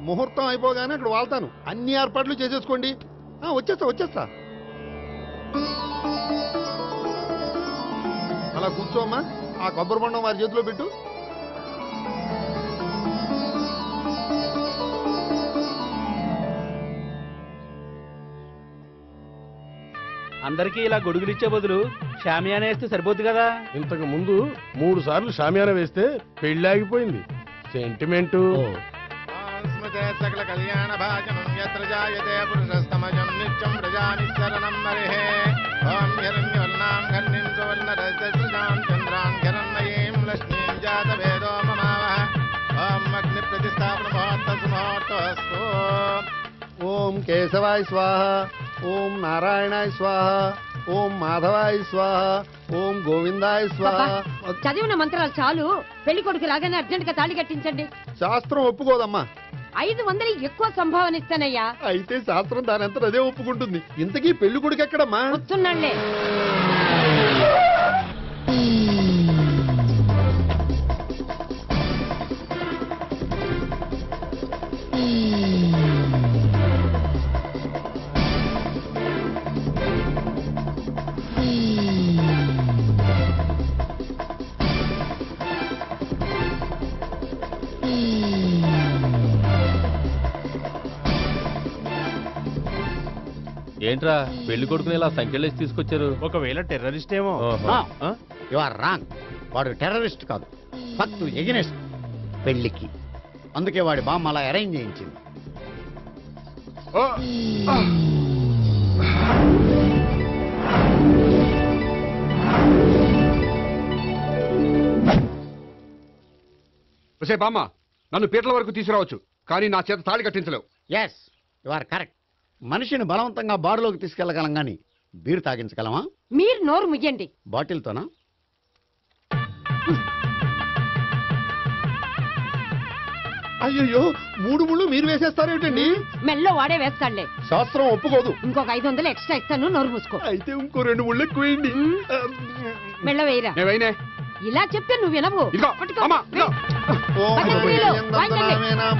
ముహూర్తం అయిపోగానే అక్కడ వాళ్తాను. అన్ని ఏర్పాట్లు చేసేసుకోండి. వచ్చేస్తా. అలా కూర్చోమ్మా. ఆ కొబ్బరి బొండం వారి చేతిలో పెట్టు. అందరికీ ఇలా గొడుగులు ఇచ్చే బదులు షామియానా వేస్తే సరిపోద్ది కదా. ఇంతకు ముందు 3 సార్లు షామియానా వేస్తే పెళ్లి ఆగిపోయింది. సెంటిమెంటు. సకల కళ్యాణ భాజనం యత్ర జాయతే పురుషస్తమజం నిత్యం ప్రజానిశరణం మరిహే. ఓం హిరణ్యవర్ణాం ఘర్ణిం సువర్ణరజస్రజాం చంద్రాం హిరణ్మయీం లక్ష్మీం జాతవేదో మమావహ. ఓం అగ్ని ప్రతిష్టాపన ముహూర్తస్తు. ఓం కేశవాయ స్వాహ. ఓం నారాయణాయ స్వాహ. ఓం మాధవాయ స్వాహ. ఓం గోవిందాయ స్వాహ. చదివిన మంత్రాలు చాలు. పెళ్లి కొడుకు రాగానే అర్జెంట్ గా తాళి కట్టించండి. శాస్త్రం ఒప్పుకోదమ్మా. 500 ఎక్కువ సంభావన ఇస్తానయ్యా. అయితే శాస్త్రం దానంతా అదే ఒప్పుకుంటుంది. ఇంతకీ పెళ్లి కొడుకు ఎక్కడమ్మా? వస్తున్నాళ్లే. ఏంట్రా పెళ్లి కొడుకుని ఇలా సంఖ్యలేసి తీసుకొచ్చారు? ఒకవేళ టెర్రరిస్ట్ ఏమో. You are wrong. వాడు టెర్రరిస్ట్ కాదు, ఫక్తు ఎగనెస్ట్ పెళ్లికి. అందుకే వాడి బామ్మ అలా అరేంజ్ చేయించింది. బామ్మ, నన్ను పీటల వరకు తీసుకురావచ్చు, కానీ నా చేత తాళి కట్టించలేవు. Yes, you are correct. మనిషిని బలవంతంగా బారులోకి తీసుకెళ్లగలం గాని బీరు తాగించగలమా? మీరు నోరు ముయ్యండి. బాటిల్తోనా? అయ్యో, 3 ముళ్ళు మీరు వేసేస్తారేమిటండి? మెల్లో వాడే వేస్తాడులే. శాస్త్రం ఒప్పుకోదు. ఇంకొక 500 ఎక్స్ట్రా ఇస్తాను. నోరు మూసుకో. అయితే ఇంకో 2 ముళ్ళు ఎక్కువ వేయండి. మెల్ల వేయరా. ఇలా చెప్తే నువ్వు వినవు.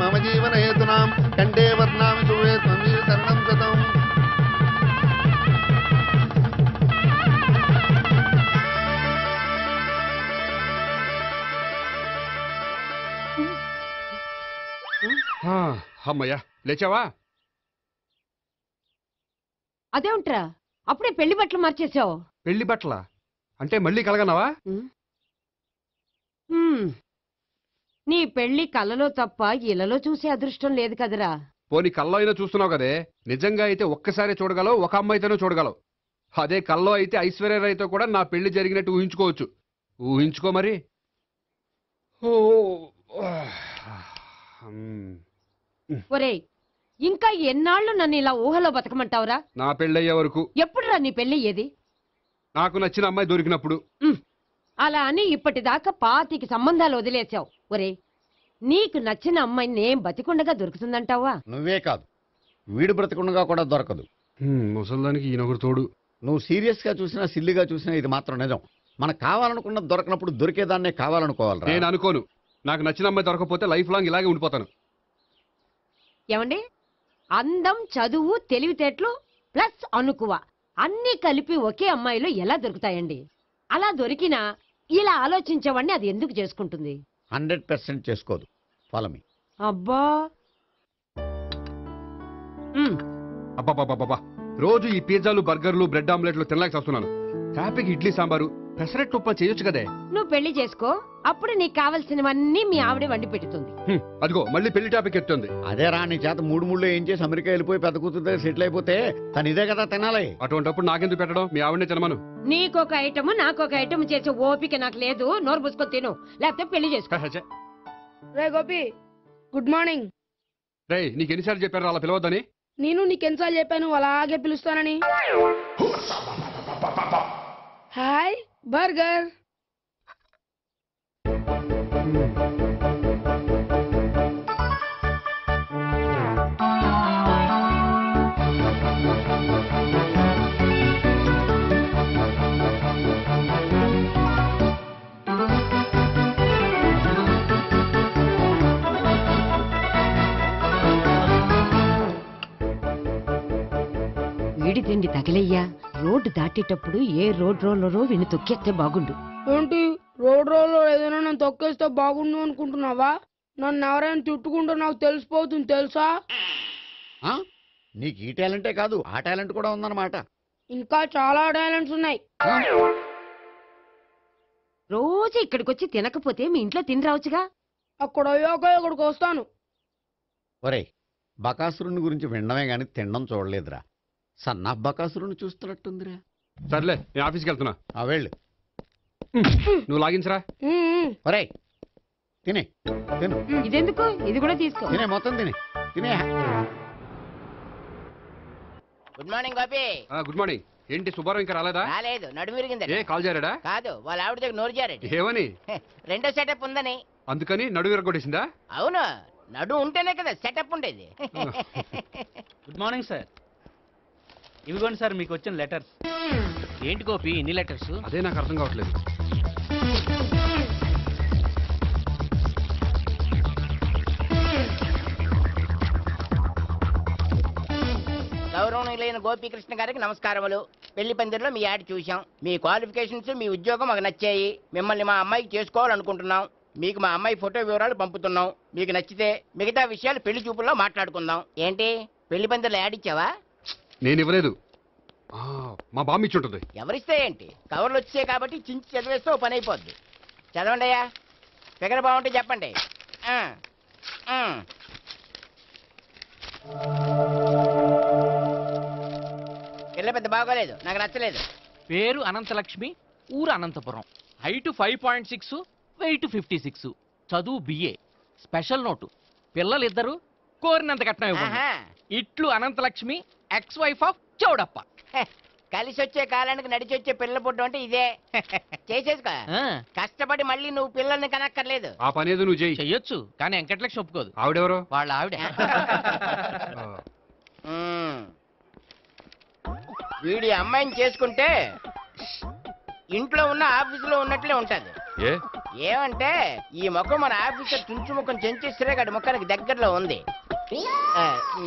మమ జీవన హేతునాం కంటే వర్ణామి శుభే త్వమీవ శరణం శతం. అమ్మయ్యా, లేచావా? అదేంట్రా అప్పుడే పెళ్లి బట్టలు మార్చేసావు? పెళ్లి బట్టల అంటే మళ్ళీ కలగన్నావా? నీ పెళ్లి కలలో తప్ప ఇలలో చూసే అదృష్టం లేదు కదరా. పోనీ కల్లో అయినా చూస్తున్నావు కదే. నిజంగా అయితే ఒక్కసారి చూడగలవు, ఒక అమ్మాయితోనే చూడగలవు. అదే కల్లో అయితే ఐశ్వర్యరాయ్తో కూడా నా పెళ్లి జరిగినట్టు ఊహించుకోవచ్చు. ఊహించుకో మరి. ఒరేయ్, ఇంకా ఎన్నాళ్ళు నన్ను ఇలా ఊహలో బతకమంటావురా? నా పెళ్ళయ్యే వరకు. ఎప్పుడురా నీ పెళ్లి ఏది? నాకు నచ్చిన అమ్మాయి దొరికినప్పుడు. అలా అని ఇప్పటిదాకా 25 సంబంధాలు వదిలేసావు. ఒరే, నీకు నచ్చిన అమ్మాయి నేను బతికుండగా దొరుకుతుందంటావా? నువ్వే కాదు, వీడు బ్రతికుండగా కూడా దొరకదు. ముసల్దానికి ఈయనొకరు తోడు. నువ్వు సీరియస్ గా చూసినా సిల్లిగా చూసినా ఇది మాత్రం నిజం. మనకు కావాలనుకున్నది దొరకనప్పుడు దొరికేదాన్నే కావాలనుకోవాలి. నేను అనుకోను. నాకు నచ్చిన అమ్మాయి దొరకపోతే లైఫ్ లాంగ్ ఇలాగే ఉండిపోతాను. ఏమండి, అందం, చదువు, తెలివితేటలు ప్లస్ అనుకువ అన్నీ కలిపి ఒకే అమ్మాయిలో ఎలా దొరుకుతాయండి? అలా దొరికినా ఇలా ఆలోచించేవాడిని అది ఎందుకు చేసుకుంటుంది? 100% చేసుకోదు. Follow me. అబ్బా, అబ్బాబాబాబా, రోజు ఈ పిజ్జాలు, బర్గర్లు, బ్రెడ్ ఆమ్లెట్లు తినలేక వస్తున్నాను. హ్యాపీకి ఇడ్లీ సాంబారు, పెసరెట్ ఉప్మా చేయొచ్చు కదే. నువ్వు పెళ్లి చేసుకో, అప్పుడు నీకు కావలసినవన్నీ మీ ఆవిడే వండి పెడుతుంది. అదిగో మళ్ళీ పెళ్లి టాపిక్ ఎత్తుంది. అదే రా, నీ చేత 3 ఏం చేసి అమెరికా వెళ్ళిపోయి పెద్ద కూతురు సెటిల్ అయిపోతే తను ఇదే కదా తినాలి. అటువంటిప్పుడు నాకెందుకు పెట్టడం? మీ ఆవిడనే తినమను. నీకొక ఐటమ్ నాకొక ఐటమ్ చేసే ఓపిక నాకు లేదు. నోరు పుసుకొని తిను, లేకపోతే పెళ్లి చేసుకో. రే గోపి, గుడ్ మార్నింగ్. రే, నీకు ఎన్నిసార్లు చెప్పారు అలా పిలవద్దని? నేను నీకెన్నిసార్లు చెప్పాను అలాగే పిలుస్తానని. Hi burger. వేడి తిండి తగిలయ్యా. రోడ్డు దాటేటప్పుడు ఏ రోడ్ రోలరో విని తొక్కేస్తే బాగుండు. ఏంటి రోడ్ రోల్లో ఏదైనా నేను తొక్కేస్తే బాగుండు అనుకుంటున్నావా? నన్ను ఎవరైనా తిట్టుకుంటే నాకు తెలిసిపోతుంది తెలుసా? ఆ? నీకు ఈ టాలెంటే కాదు ఆ టాలెంట్ కూడా ఉందన్నమాట. ఇంకా చాలా టాలెంట్స్ ఉన్నాయి. రోజు ఇక్కడికొచ్చి తినకపోతే మీ ఇంట్లో తిని రావచ్చుగా. అక్కడ అయ్యాక ఇక్కడికి వస్తాను. ఒరేయ్, బకాసురుని గురించి వినడమే గాని తినడం చూడలేదురా. సన్నా బకాసురుని చూస్తున్నట్టుందిరా. సర్లే నేను ఆఫీస్కి వెళ్తున్నా. ఆ వెళ్ళు. నువ్వు లాగించరా. ఒరేయ్ తినే తిను ఇదెందుకు? ఇది కూడా తీసుకో. తినే మొత్తం తినే తినే. Good morning Bobby. Good morning. ఏంటి సుబ్బారావు ఇంకా రాలేదా? రాలేదు, నడుము విరిగిందట. ఏ కాల్ చేరాడా? కాదు, వాళ్ళ ఆవిడ దగ్గర నోరు జారాడు. ఏమని? రెండో సెటప్ ఉందని. అందుకని నడువు విరగొట్టేసిందా? అవును, నడు ఉంటేనే కదా సెటప్ ఉండేది. Good morning sir. ఇవిగోండి సార్ మీకు వచ్చిన లెటర్స్. ఏంటి గోపి ఇన్ని లెటర్స్? అదే నాకు అర్థం కావట్లేదు. గౌరవనీయులైన గోపీకృష్ణ గారికి నమస్కారములు. పెళ్లి పందిరిలో మీ యాడ్ చూశాం. మీ క్వాలిఫికేషన్స్, మీ ఉద్యోగం మాకు నచ్చాయి. మిమ్మల్ని మా అమ్మాయికి చేసుకోవాలనుకుంటున్నాం. మీకు మా అమ్మాయి ఫోటో వివరాలు పంపుతున్నాం. మీకు నచ్చితే మిగతా విషయాలు పెళ్లి చూపుల్లో మాట్లాడుకుందాం. ఏంటి పెళ్లి పందిరిలో యాడ్ ఇచ్చావా? నేను ఇవ్వలేదు. మా బామ్మ ఇచ్చి ఉంటుంది. ఎవరిస్తే ఏంటి, కవర్లు వచ్చాయి కాబట్టి చించి చదివేస్తే ఓ పని అయిపోద్ది. చదవండి అయ్యా. ఫిగర్ బాగుంటే చెప్పండి. పిల్ల పెద్ద బాగోలేదు, నాకు నచ్చలేదు. పేరు అనంతలక్ష్మి, ఊరు అనంతపురం, హైట్ 5.6, వెయిట్ 56, చదువు బిఏ, స్పెషల్ నోటు పిల్లలిద్దరు కోరినంత కట్నం ఇవ్వండి. ఆహా. ఇట్లు Anantalakshmi, ex wife of Chowdappa. కలిసి వచ్చే కాలానికి నడిచి వచ్చే పిల్ల పుట్టు అంటే ఇదే. చేసేసుకో. కష్టపడి మళ్ళీ నువ్వు పిల్లల్ని కనక్కర్లేదు. ఆ పని ఏదో నువ్వు చెయ్యి. చెయ్యొచ్చు, కానీ వెంకటలక్ష్మి ఒప్పుకోదు. ఆవిడెవరో? వాళ్ళ ఆవిడ. వీడి అమ్మాయిని చేసుకుంటే ఇంట్లో ఉన్న ఆఫీసులో ఉన్నట్లే ఉంటది. ఏమంటే ఈ ముఖం మన ఆఫీసర్ చుంచు ముఖం చెంచేశ్వరే గారి ముఖానికి దగ్గరలో ఉంది.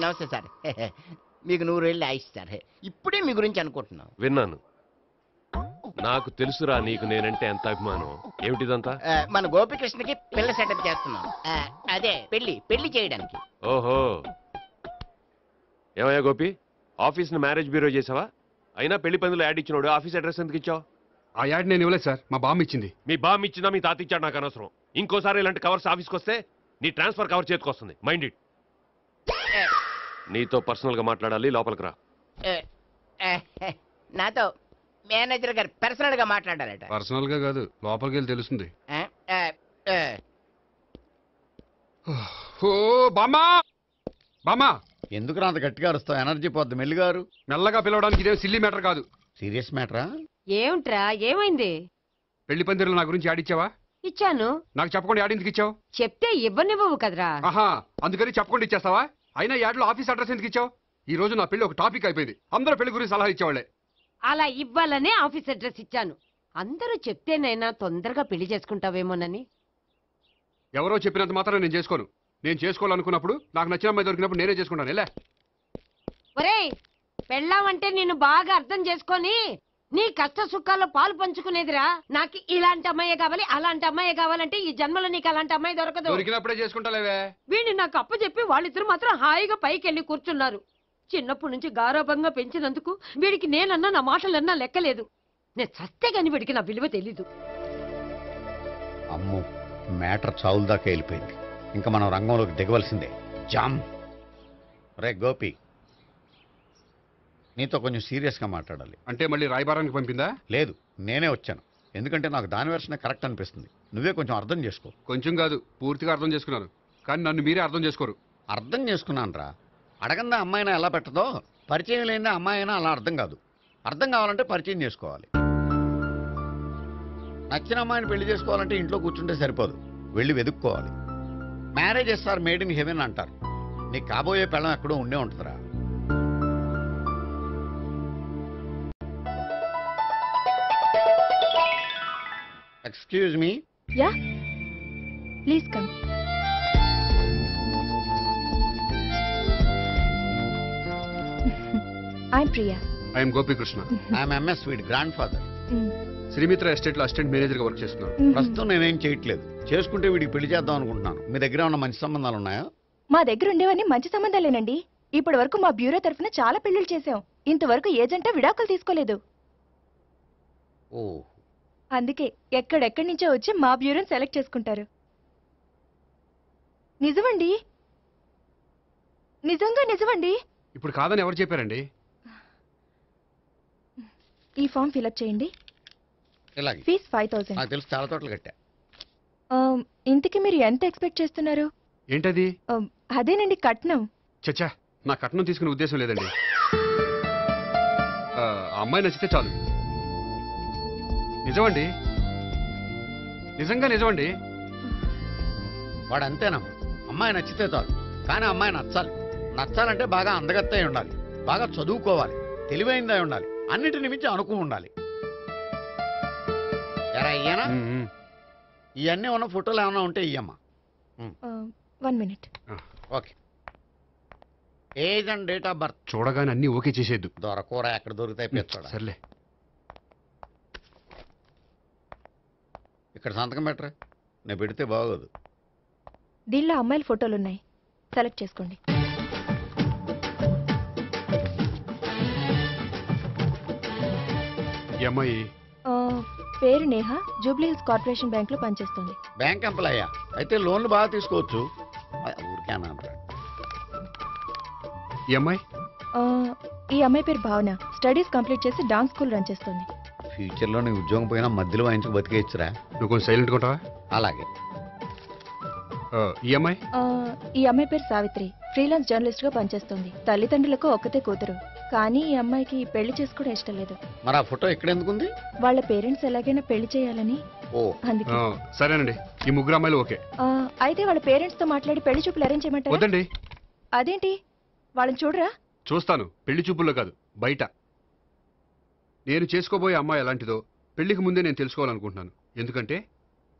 నమస్తే సార్. మీకు 100 ఏళ్ళు ఆయుష్ సార్. ఇప్పుడే మీ గురించి అనుకుంటున్నాం. విన్నాను. నాకు తెలుసురా నీకు నేనంటే ఎంత అభిమానం. ఏమిటిదంతా? మన గోపికృష్ణకి పిల్ల సెటప్ చేస్తున్నాం. అదే పెళ్లి చేయడానికి. ఓహో, ఏమయ్యా గోపి, ఆఫీస్ ని మ్యారేజ్ బ్యూరో చేసావా? అయినా పెళ్లి పందులు యాడ్ ఇచ్చినోడు ఆఫీస్ అడ్రస్ ఎందుకు ఇచ్చావు? ఆ యాడ్ నేను ఇవ్వలేదు సార్, మా బామ్మ ఇచ్చింది. మీ బామ్మ ఇచ్చిందా మీ తాత ఇచ్చాడు నాకు అనవసరం. ఇంకోసారి ఇలాంటి కవర్స్ ఆఫీస్కి వస్తే నీ ట్రాన్స్ఫర్ కవర్ చేతికొస్తుంది. Mind it. నీతో పర్సనల్ గా మాట్లాడాలి, లోపలికి రా. నాతో మేనేజర్ గారు పర్సనల్ గా మాట్లాడాలట. పర్సనల్ గా కాదు, లోపలికి వెళ్ళి తెలుస్తుంది. ఓ బామ్మా, బామ్మా ఎందుకు అంత గట్టిగా అరుస్తావు? ఎనర్జీ పోద్ది. మెల్లిగారు. మెల్లగా పిలవడానికి ఇదే సిల్లీ మ్యాటర్ కాదు. సీరియస్ మ్యాటరా? ఏమిట్రా, ఏమైంది? పెళ్లి పందిరిలో నా గురించి యాడ్ ఇచ్చావా? ఇచ్చాను. నాకు చెప్పకుండా యాడ్ ఎందుకు ఇచ్చావు? చెప్తే ఇవ్వనివ్వవు కదరా. ఆహా, అందుకని చెప్పకుండా ఇచ్చేస్తావా? అయినా యాడ్లో ఆఫీస్ అడ్రస్ ఎందుకు ఇచ్చావు? ఈ రోజు నా పెళ్లి ఒక టాపిక్ అయిపోయింది. అందరూ పెళ్లి గురించి సలహా ఇచ్చేవాళ్లే. అలా ఇవ్వాలనే ఆఫీస్ అడ్రస్ ఇచ్చాను. అందరూ చెప్తేనైనా తొందరగా పెళ్లి చేసుకుంటావేమోనని. ఎవరో చెప్పినంత మాత్రం నేను చేసుకోను. నేను చేసుకోవాలనుకున్నప్పుడు, నాకు నచ్చిన అమ్మాయి దొరికినప్పుడు నేనే చేసుకుంటాను. ఎలా? ఒరేయ్, పెళ్ళామంటే నిన్ను బాగా అర్థం చేసుకొని నీ కష్ట సుఖాల్లో పాలు పంచుకునేదిరా. నాకు ఇలాంటి అమ్మాయి కావాలి, అలాంటి అమ్మాయి కావాలంటే ఈ జన్మలో నీకు అలాంటి అమ్మాయి దొరకదు. దొరికినప్పుడే చేసుకుంటాలేవే. వీడిని నాకు అప్పచెప్పి వాళ్ళిద్దరు మాత్రం హాయిగా పైకి వెళ్ళి కూర్చున్నారు. చిన్నప్పటి నుంచి గారాభంగా పెంచినందుకు వీడికి నేనన్నా నా మాటలన్నా లెక్కలేదు. నేను చస్తే గాని వీడికి నా విలువ తెలీదు. అమ్మో, మ్యాటర్ చావుల దాకా వెళ్ళిపోయింది. ఇంకా మనం రంగంలోకి దిగవలసిందే. జామ్. రే గోపి, నీతో కొంచెం సీరియస్గా మాట్లాడాలి. అంటే మళ్ళీ రాయబారానికి పంపిందా? లేదు, నేనే వచ్చాను. ఎందుకంటే నాకు దాని వెర్షనే కరెక్ట్ అనిపిస్తుంది. నువ్వే కొంచెం అర్థం చేసుకో. కొంచెం కాదు, పూర్తిగా అర్థం చేసుకున్నాను. కానీ నన్ను మీరే అర్థం చేసుకోరు. అర్థం చేసుకున్నాను రా. అడగందా అమ్మాయినా ఎలా పెట్టదో, పరిచయం లేని అమ్మాయి అయినా అలా అర్థం కాదు. అర్థం కావాలంటే పరిచయం చేసుకోవాలి. నచ్చిన అమ్మాయిని పెళ్లి చేసుకోవాలంటే ఇంట్లో కూర్చుంటే సరిపోదు, వెళ్ళి వెతుక్కోవాలి. Marriages are made in heaven అంటారు. నీకు కాబోయే పెళ్ళం ఎక్కడో ఉండే ఉంటుందిరా. Excuse me. Yeah, please come. I'm Priya. I'm Gopikrishna. I'm MS వీడి గ్రాండ్ ఫాదర్. శ్రీమిత్ర ఎస్టేట్ లో అసిస్టెంట్ మేనేజర్ గా వర్క్ చేస్తున్నాను. ప్రస్తుతం నేనేం చేయట్లేదు. చేసుకుంటే వీడికి పెళ్లి చేద్దాం అనుకుంటున్నాను. మీ దగ్గర ఉన్న మంచి సంబంధాలు ఉన్నాయా? మా దగ్గర ఉండేవన్నీ మంచి సంబంధాలేనండి. ఇప్పటి వరకు మా బ్యూరో తరఫున చాలా పెళ్లిళ్ళు చేశాం. ఇంతవరకు ఏజెంట విడాకులు తీసుకోలేదు. ఓ, అందుకే ఎక్కడెక్కడి నుంచో వచ్చి మా బ్యూరోని సెలెక్ట్ చేసుకుంటారు. నిజమండి, నిజంగా నిజమండి. ఇప్పుడు కాదని ఎవరు చెప్పారండి? ఈ ఫామ్ ఫిలప్ చేయండి. ఇలాగే ఫీజ్ 5000. నాకు తెలుసు, చాలా తోటలు కట్టా. ఇంతకీ మీరు ఎంత ఎక్స్పెక్ట్ చేస్తున్నారు? ఏంటది? అదేనండి కట్నం. చచ్చా, నా కట్నం తీసుకునే ఉద్దేశం లేదండి. ఆ అమ్మాయి నచ్చితే చాలు. నిజమండి, నిజంగా నిజమండి. వాడు అంతేనమ్మా. అమ్మాయి నచ్చితే చాలు, కానీ అమ్మాయి నచ్చాలి. నచ్చాలంటే బాగా అందగత్తై ఉండాలి, బాగా చదువుకోవాలి, తెలివైందై ఉండాలి, అన్నిటిని మించి అనుకుని ఉండాలి. ఎరా ఇయ్యనా? ఇవన్నీ ఉన్న ఫోటోలు ఏమైనా ఉంటే ఇయ్యమ్మా. 1 minute. Okay. Age and date of birth చూడగానే అన్ని ఓకే చేసేద్దు. దొరకూర ఎక్కడ దొరుకుతాయి పెంచోడ. సర్లే. ఇక్కడ సంతకం పెట్టరా, నేను పెడితే బాగోదు. దీనిలో అమ్మాయిల ఫోటోలు ఉన్నాయి, సెలెక్ట్ చేసుకోండి. ఈ అమ్మాయి పేరు Neha, Jubilee hills corporation bank లో పనిచేస్తుంది. బ్యాంక్ ఎంప్లాయా? అయితే లోన్లు బాగా తీసుకోవచ్చు. ఊరికే అన్నా. ఈ అమ్మాయి ఈ అమ్మాయి పేరు భావన, స్టడీస్ కంప్లీట్ చేసి డాన్స్ స్కూల్ రన్ చేస్తుంది. ఫ్యూచర్లో నీ ఉద్యోగం పోయినా మధ్యలో వాయించుకు బతికేయచ్చురా. నువ్వు కొంచెం సైలెంట్ ఉంటావా? అలాగే. ఈ అమ్మాయి ఈ అమ్మాయి పేరు సావిత్రి, ఫ్రీలాన్స్ జర్నలిస్ట్ గా పనిచేస్తుంది. తల్లిదండ్రులకు ఒక్కతే కూతురు, కానీ ఈ అమ్మాయికి పెళ్లి చేసుకోవడం ఇష్టం లేదు. మరి ఆ ఫోటో ఎక్కడ ఎందుకుంది? వాళ్ళ పేరెంట్స్ ఎలాగైనా పెళ్లి చేయాలని. ఓ, అందుకే. సరేనండి, ఈ ముగ్గురు అమ్మాయిలు ఓకే. అయితే వాళ్ళ పేరెంట్స్ తో మాట్లాడి పెళ్లి చూపులు అరేంజ్ చేయమంటారా? వద్దండి. అదేంటి, వాళ్ళని చూడరా? చూస్తాను, పెళ్లి చూపుల్లో కాదు, బయట. నేను చేసుకోబోయే అమ్మాయి ఎలాంటిదో పెళ్లికి ముందే నేను తెలుసుకోవాలనుకుంటున్నాను. ఎందుకంటే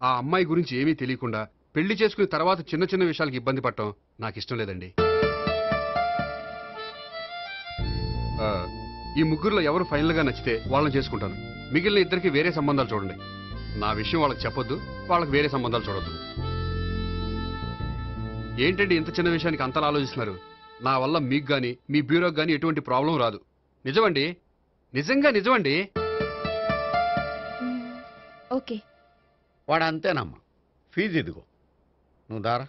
ఆ అమ్మాయి గురించి ఏమీ తెలియకుండా పెళ్లి చేసుకున్న తర్వాత చిన్న చిన్న విషయాలకు ఇబ్బంది పడటం నాకు ఇష్టం లేదండి. ఈ ముగ్గురులో ఎవరు ఫైనల్ గా నచ్చితే వాళ్ళని చేసుకుంటాను. మిగిలిన ఇద్దరికి వేరే సంబంధాలు చూడండి. నా విషయం వాళ్ళకి చెప్పొద్దు, వాళ్ళకి వేరే సంబంధాలు చూడొద్దు. ఏంటండి ఇంత చిన్న విషయానికి అంతలా ఆలోచిస్తున్నారు? నా వల్ల మీకు గాని మీ బ్యూరోకి గాని ఎటువంటి ప్రాబ్లం రాదు. నిజమండి, నిజంగా నిజమండి. ఓకే. వాడు అంతేనమ్మా. ఫీజు ఇదిగో, నువ్వు దారా.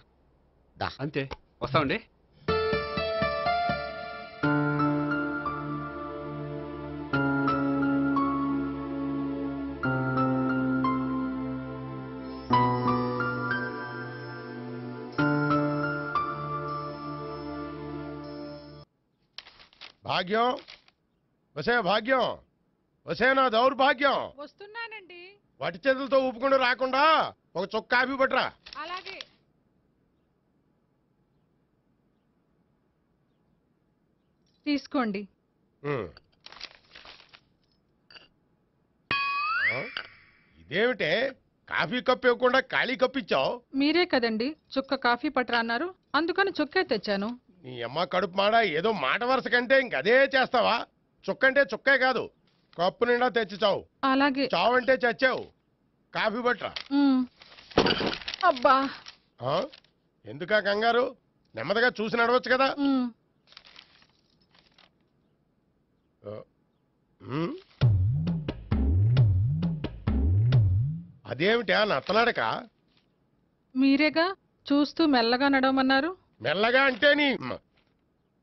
దా. అంతే, వస్తామండి. భాగ్యం, వసే భాగ్యం, వసే నా దౌర్భాగ్యం. వస్తున్నానండి. వటి చేతులతో ఊపుకుండా రాకుండా ఒక చొక్క కాఫీ పట్టరా. అలాగే. తీసుకోండి. ఇదేమిటే కాఫీ కప్పు ఇవ్వకుండా ఖాళీ కప్పు ఇచ్చావు? మీరే కదండి చుక్క కాఫీ పట్టరా అన్నారు, అందుకని చుక్కే తెచ్చాను. నీ అమ్మ కడుపు మాడ, ఏదో మాట వరుస కంటే ఇంకదే చేస్తావా? చుక్కంటే చుక్కే కాదు, కప్పు నిండా తెచ్చి చావు. అలాగే. చావు అంటే చచ్చావు. కాఫీ పట్టరా. అబ్బా, ఎందుకా కంగారు? నెమ్మదిగా చూసి నడవచ్చు కదా. అదేమిటా నత్తనాడక? మీరేగా చూస్తూ మెల్లగా నడవమన్నారు. మెల్లగా అంటే నీ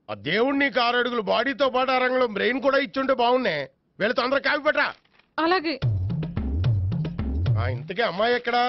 ఆ దేవుణ్ణి 6 అడుగులు బాడీతో పాటు ఆ రంగంలో బ్రెయిన్ కూడా ఇచ్చుంటే బాగున్నాయి. వీళ్ళు తొందర కాఫీ పట్టరా. అలాగే. ఇంతకీ అమ్మాయి ఎక్కడా?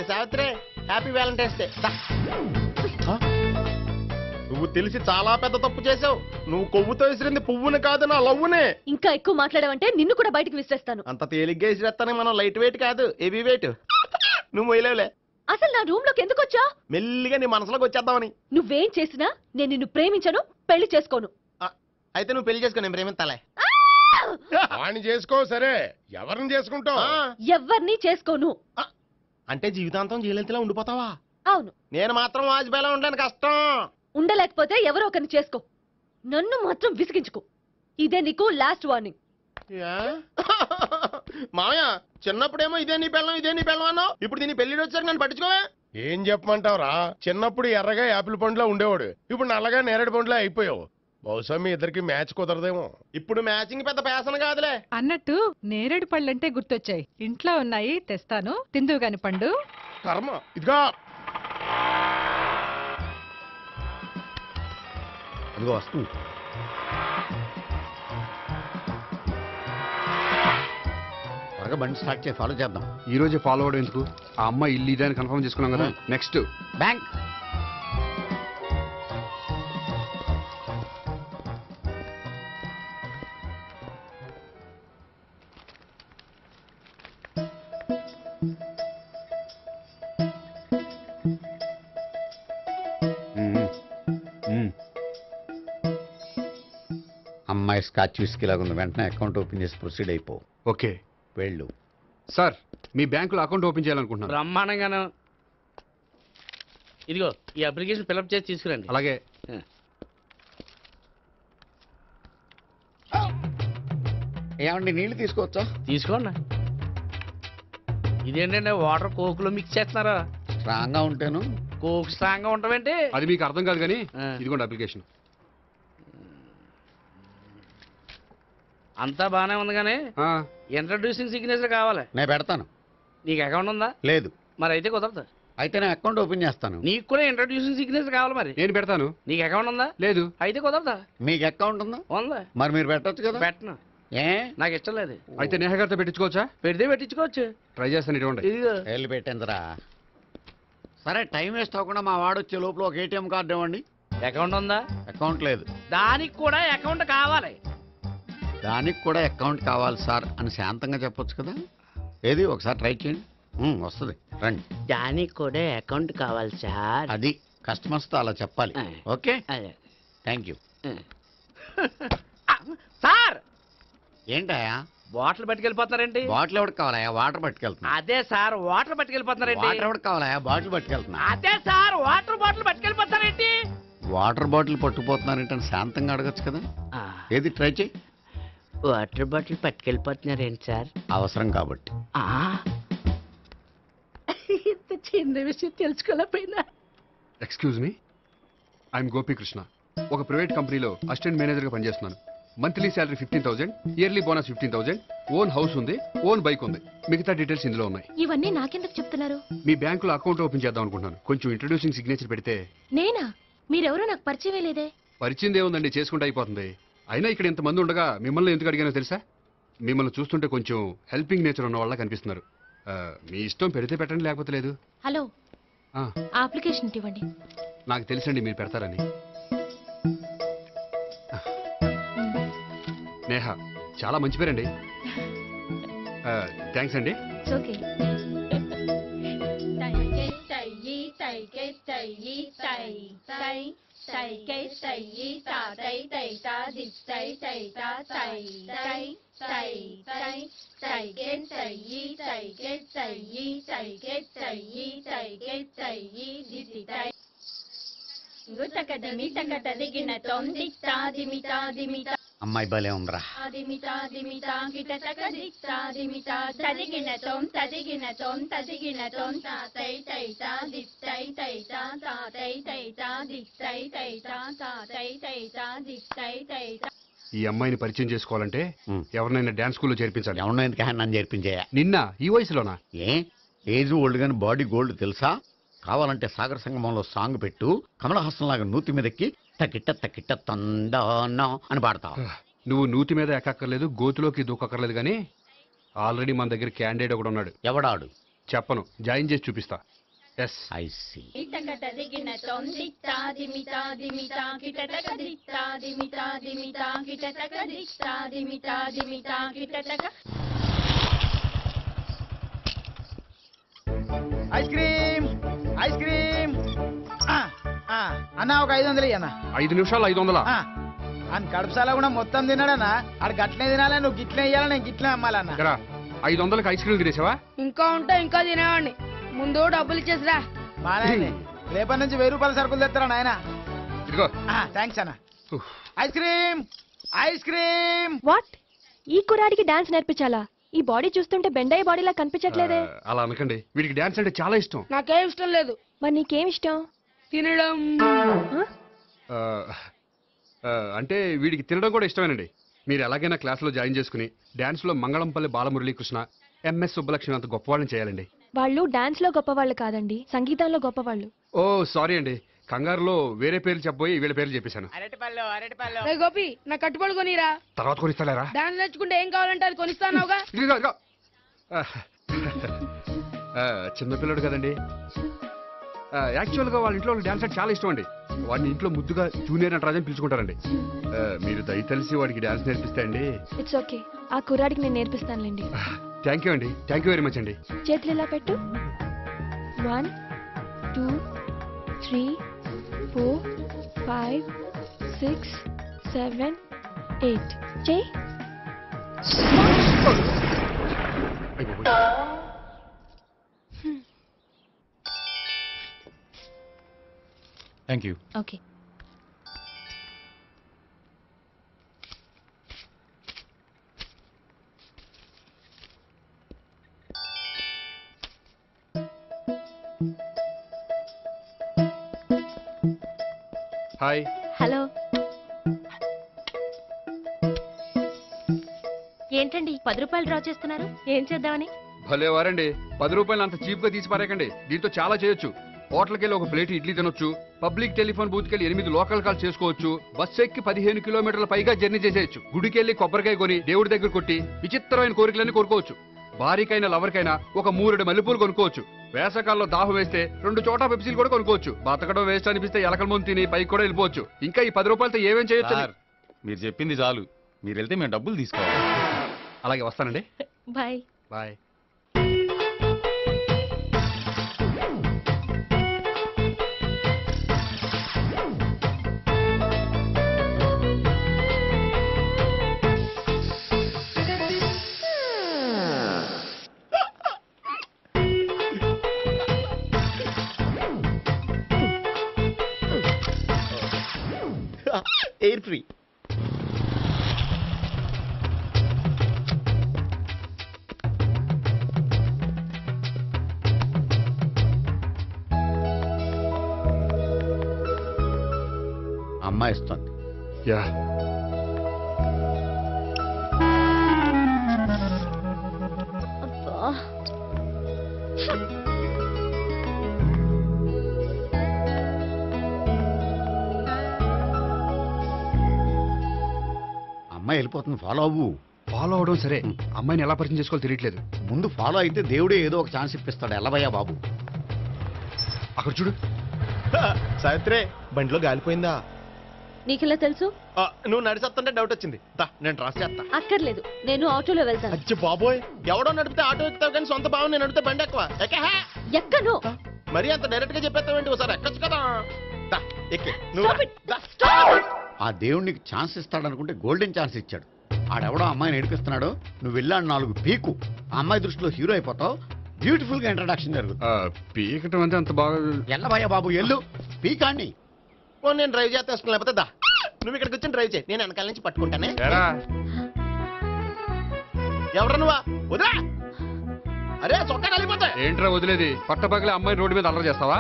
Savitri, happy Valentine's day. నువ్వు నువ్వు తెలిసి చాలా పెద్ద తప్పు చేసావు. నువ్వు కొవ్వుతో విసిరింది పువ్వుని కాదు, నా లవ్వునే. ఇంకా ఎక్కువ మాట్లాడవంటే నిన్ను కూడా బయటికి విసిరేస్తాను. అంత తేలిగ్గా విసిరేస్తానే, మనం లైట్ వెయిట్ కాదు, హెవీ వెయిట్. నువ్వు మొయ్యలేవులే. అసలు నా రూమ్ లోకి ఎందుకు వచ్చా? మెల్లిగా నీ మనసులోకి వచ్చేద్దామని. నువ్వేం చేసినా నేను నిన్ను ప్రేమించను, పెళ్లి చేసుకోను. అయితే నువ్వు పెళ్లి చేసుకో, నేను ప్రేమిస్తాలే. వాణ్ణి చేసుకో. సరే, ఎవరిని చేసుకుంటావు? ఎవరిని చేసుకోను. అంటే జీవితాంతం జయలలితలా ఉండిపోతావా? అవును. నేను మాత్రం వాజ్పేయిలా ఉండడానికి కష్టం. ఉండలేకపోతే ఎవరో ఒకరిని చేసుకో, నన్ను మాత్రం విసిగించుకో. ఇదే నీకు లాస్ట్ వార్నింగ్. మామయ్య, చిన్నప్పుడేమో ఇదే నీ పెళ్ళం అన్నావు, ఇప్పుడు దీని పెళ్లి వచ్చారు నన్ను పట్టించుకోవే. ఏం చెప్పమంటావురా? చిన్నప్పుడు ఎర్రగా యాపిల్ పండులో ఉండేవాడు, ఇప్పుడు నల్లగా నేరేడు పండులో అయిపోయావు. బహుశా మీ ఇద్దరికి మ్యాచ్ కుదరదేమో. ఇప్పుడు మ్యాచింగ్ పెద్ద ఫ్యాషన్ కాదులే. అన్నట్టు నేరేడు పళ్ళంటే గుర్తొచ్చాయి. ఇంట్లో ఉన్నాయి, తెస్తాను, తిందువు గాని పండు. కర్మ. ఇదిగా అదిగో వస్తుంది. త్వరగా బండి స్టార్ట్ చేసి ఫాలో చేద్దాం. ఈ రోజే ఫాలో అవడం ఎందుకు? ఆ అమ్మాయి ఇల్లు ఇదే అని కన్ఫర్మ్ చేసుకున్నాం కదా. Next bank. అమ్మాయి స్కాచ్ విస్కీ లాగా ఉంది. వెంటనే అకౌంట్ ఓపెన్ చేసి ప్రొసీడ్ అయిపో. ఓకే, వెళ్ళు. సార్ మీ బ్యాంకులో అకౌంట్ ఓపెన్ చేయాలనుకుంటున్నాను. బ్రహ్మాండంగాను. ఇదిగో ఈ అప్లికేషన్ ఫిల్అప్ చేసి తీసుకురండి. అలాగే. ఏమండి, నీళ్లు తీసుకోవచ్చా? తీసుకోండి. ఇదేంటంటే వాటర్ కోక్ లో మిక్స్ చేస్తున్నారా? స్ట్రాంగ్ గా ఉంటాను. కోక్ స్ట్రాంగ్ గా ఉంటావేంటి? అది మీకు అర్థం కాదు కానీ ఇదిగోండి అప్లికేషన్. అంతా బానే ఉంది కానీ ఇంట్రడ్యూసింగ్ సిగ్నేచర్ కావాలి. నేను పెడతాను. నీకు అకౌంట్ ఉందా? లేదు. మరి అయితే కుదరదు. అయితే నేను అకౌంట్ ఓపెన్ చేస్తాను. నీకు కూడా ఇంట్రడ్యూసింగ్ సిగ్నేచర్ కావాలి. మరి నేను పెడతాను. నీకు అకౌంట్ ఉందా? లేదు. అయితే కుదరదా? మీకు అకౌంట్ ఉందా? ఉందా? మరి మీరు పెట్టొచ్చు కదా. పెట్టను. ఏ? నాకు ఇష్టం లేదు. అయితే నేహ గారితో పెట్టించుకోవచ్చా? పెడితే పెట్టించుకోవచ్చు. ట్రై చేస్తాను. ఇటువంటి ఇదిగో వెళ్ళి పెట్టిందిరా. సరే, టైం వేస్ట్ అవ్వకుండా మా వాడు వచ్చే లోపల ఒక ఏటీఎం కార్డు ఇవ్వండి. అకౌంట్ ఉందా? అకౌంట్ లేదు. దానికి కూడా అకౌంట్ కావాలి. దానికి కూడా అకౌంట్ కావాలి సార్ అని శాంతంగా చెప్పొచ్చు కదా. ఏది ఒకసారి ట్రై చేయండి. వస్తుంది, రండి. దానికి కూడా అకౌంట్ కావాలి సార్. అది కస్టమర్స్తో అలా చెప్పాలి. Okay, thank you. సార్ ఏంటయా బాటిల్ పట్టుకెళ్ళిపోతున్నారేంటి? బాటిల్ ఎవరికి కావాలయా? వాటర్ పట్టుకెళ్తున్నా. అదే సార్ వాటర్ పట్టుకెళ్ళిపోతున్నారేంటి? వాటర్ ఎవరికి కావాలయా? బాటిల్ పట్టుకెళ్తున్నా. అదే సార్ వాటర్ బాటిల్ పట్టుకెళ్ళిపోతారేంటి? వాటర్ బాటిల్ పట్టుకుపోతున్నారేంటని శాంతంగా అడగచ్చు కదా. ఏది ట్రై చేయి. వాటర్ బాటిల్ పట్టుకెళ్ళిపోతున్నారేంటి సార్? అవసరం కాబట్టి. ఇంత చిన్న విషయం తెలుసుకోలేకపోయినా. Excuse me, I'm Gopikrishna. ఒక ప్రైవేట్ కంపెనీలో అసిస్టెంట్ మేనేజర్గా పనిచేస్తున్నాను. Monthly salary 15,000, yearly bonus 15,000, own house ఉంది, ఓన్ బైక్ ఉంది. మిగతా డీటెయిల్స్ ఇందులో ఉన్నాయి. ఇవన్నీ నాకెందుకు చెప్తున్నారు? మీ బ్యాంకులో అకౌంట్ ఓపెన్ చేద్దాం అనుకుంటున్నాను. కొంచెం ఇంట్రడ్యూసింగ్ సిగ్నేచర్ పెడితే. నేనా? మీరెవరో నాకు పరిచయం లేదే. పరిచయం ఏముందండి, చేసుకుంటే అయిపోతుంది. అయినా ఇక్కడ ఇంతమంది ఉండగా మిమ్మల్ని ఎందుకు అడిగానో తెలుసా? మిమ్మల్ని చూస్తుంటే కొంచెం హెల్పింగ్ నేచర్ ఉన్న వాళ్ళ కనిపిస్తున్నారు. మీ ఇష్టం పెడితే పెట్టండి, లేకపోతే లేదు. హలో, అప్లికేషన్ ఇవ్వండి. నాకు తెలుసండి మీరు పెడతారని. నేహ, చాలా మంచి పేరండి. థ్యాంక్స్ అండి. అమ్మాయి భలే ఉందిరా. ఈ అమ్మాయిని పరిచయం చేసుకోవాలంటే ఎవరినైనా డాన్స్ స్కూల్లో చేర్పించాలి. ఎవరినైనా నన్ను చేర్పించాయా? నిన్న ఈ వయసులోనా? ఏజ్ ఓల్డ్ గాని బాడీ గోల్డ్ తెలుసా? కావాలంటే సాగర సంగమంలో సాంగ్ పెట్టు, కమలహాసం లాగా నూతి మీదకి తకిట్ట తకిట్ట తందానా అని పాడతావు. నువ్వు నూతి మీద ఎక్కక్కర్లేదు, గోతులోకి దూకక్కర్లేదు, కానీ ఆల్రెడీ మన దగ్గర క్యాండిడేట్ ఒకడు ఉన్నాడు. ఎవడాడు? చెప్పను, జాయిన్ చేసి చూపిస్తా. Yes, I see. తదిగిన తొందిత్తా దిమితా దిమితా కిటటక దిత్తా దిమితా దిమితా కిటటక దిత్తా దిమితా దిమితా కిటటక. ఐస్ క్రీమ్ ఐస్ క్రీమ్ అన్న ఒక 500 అన్న. 5 నిమిషాలు 500. అని కడుపుసాల కూడా మొత్తం తిన్నాడన్నా. ఆడు గట్లనే తినాలి, నువ్వు గిట్లే ఇయ్యాలి, నేను గిట్లే అమ్మాలన్న. 500కి ఐస్ క్రీమ్ తినేసావా? ఇంకా ఉంటే ఇంకా తినేవాడిని. ముందు డబ్బులు ఇచ్చేసిరా. మానే రేపటి నుంచి 1000 రూపాయల సరుకులు తెస్తారా నాయన? ఇదిగో. థ్యాంక్స్ అన్న. Ice cream ice cream. What? ఈ కుర్రాడికి డాన్స్ నేర్పించాలా? ఈ బాడీ చూస్తుంటే బెండయ్య బాడీలా కనిపించట్లేదే. అలా అనకండి, వీడికి డాన్స్ అంటే చాలా ఇష్టం. నాకేం ఇష్టం లేదు. మరి నీకేం ఇష్టం? తినడం. అంటే వీడికి తినడం కూడా ఇష్టమేనండి. మీరు ఎలాగైనా క్లాస్లో జాయిన్ చేసుకుని డాన్స్లో మంగళంపల్లి బాలమురళీకృష్ణ, ఎంఎస్ సుబ్బలక్ష్మి అంత గొప్పవాళ్ళని చేయాలండి. వాళ్ళు డాన్స్ లో గొప్పవాళ్ళు కాదండి, సంగీతంలో గొప్పవాళ్ళు. ఓ సారీ అండి, కంగారులో వేరే పేర్లు చెప్పబోయి వీళ్ళ పేర్లు చెప్పేశాను. రే గోపి, నా కట్టుబడి కొనిరా. తర్వాత కొనిస్తారా? డాన్స్ నేర్చుకుంటే ఏం కావాలంటే అది కొనిస్తానావుగా. చిన్నపిల్లడు కదండి. యాక్చువల్గా వాళ్ళ ఇంట్లో డాన్స్ అంటే చాలా ఇష్టం అండి. వాడిని ఇంట్లో ముద్దుగా జూనియర్ నటరాజు అని పిలుచుకుంటారండి. మీరు దయతలిసి వాడికి డాన్స్ నేర్పిస్తే అండి. ఇట్స్ ఓకే, ఆ కుర్రాడికి నేను నేర్పిస్తానులేండి. థ్యాంక్ యూ అండి, థ్యాంక్ యూ వెరీ మచ్ అండి. చేతులు ఇలా పెట్టు. 1 2 3 4 5 6 7 8 చేయి. Thank you. Okay. Hi. Hello. ఏంటండి 10 రూపాయలు డ్రా చేస్తున్నారు? ఏం చేద్దామని? భలే వారండి, 10 రూపాయలు అంత చీప్ గా తీసి పారేకండి. దీంతో చాలా చేయొచ్చు. హోటల్కి వెళ్ళి ఒక ప్లేట్ ఇడ్లీ తినొచ్చు, పబ్లిక్ టెలిఫోన్ బూత్కి వెళ్ళి 8 లోకల్ కాల్ చేసుకోవచ్చు, బస్సు ఎక్కి 15 కిలోమీటర్ల పైగా జర్నీ చేసేయచ్చు, గుడికి వెళ్ళి కొబ్బరికాయ కొని దేవుడి దగ్గర కొట్టి విచిత్రమైన కోరికలన్నీ కోరుకోవచ్చు, భారీకైనా లవర్కైనా ఒక 3 మల్లెపూలు కొనుక్కోవచ్చు, వేసవకాలంలో దాహం వేస్తే 2 చోటా పెప్సీలు కూడా కొనుక్కోవచ్చు, బతకడం వేస్ట్ అనిపిస్తే ఎలకల ముందు తిని పైకి కూడా వెళ్ళిపోవచ్చు. ఇంకా ఈ 10 రూపాయలతో ఏమేం చేయొచ్చు? మీరు చెప్పింది చాలు, మీరు వెళ్తే మేము డబ్బులు తీసుకోవాలి. అలాగే వస్తానండి. బాయ్. బాయ్. Air free. అమ్మాయి ఇస్తుంది. యా. అమ్మాయి వెళ్ళిపోతుంది, ఫాలో అవ్వు. ఫాలో అవడం సరే, అమ్మాయిని ఎలా పరిచయం చేసుకోవాలో తెలియట్లేదు. ముందు ఫాలో అయితే దేవుడే ఏదో ఒక ఛాన్స్ ఇప్పిస్తాడు. ఎల్లవయ్యా బాబు. అక్కడ చూడు. సావిత్రి, బండిలో గాలిపోయిందా? నీకెలా తెలుసు? నువ్వు నడిచేస్తుంటే డౌట్ వచ్చింది. నేను రాసి చేస్తా. అక్కర్లేదు, నేను ఆటోలో వెళ్తాను. అచ్చి బాబోయ్, ఎవడో నడిపితే ఆటో ఎక్కుతావు కానీ సొంత భావం నేను నడిపితే బండి ఎక్కువ. ఎక్కను. మరి అంత డైరెక్ట్ గా చెప్పేస్తావేంటి? ఒకసారి ఎక్కొచ్చు కదా. ఎక్కే ఆ దేవుడికి ఛాన్స్ ఇస్తాడనుకుంటే గోల్డెన్ ఛాన్స్ ఇచ్చాడు. ఆడెవడో అమ్మాయిని ఏడిపిస్తున్నాడు, నువ్వు వెళ్ళాడు 4 పీకు. ఆ అమ్మాయి దృష్టిలో హీరో అయిపోతావు. బ్యూటిఫుల్ గా ఇంట్రడక్షన్ జరుగుతుంది. పీకటం అంటే అంత బాగా ఎల్లబయ్యా బాబు, ఎల్లు పీకాన్ని. నేను డ్రైవ్ చేస్తాను, లేకపోతే దా నువ్వు ఇక్కడికి వచ్చి డ్రైవ్ చేయి, నేను వెనకాల నుంచి పట్టుకుంటానే. ఎవరు నువ్వా? వదిలే. అరే చొక్కా కలిపోతా. ఏంట్రా వదిలేది? పట్టపగలే అమ్మాయి రోడ్డు మీద అల్లరి చేస్తావా?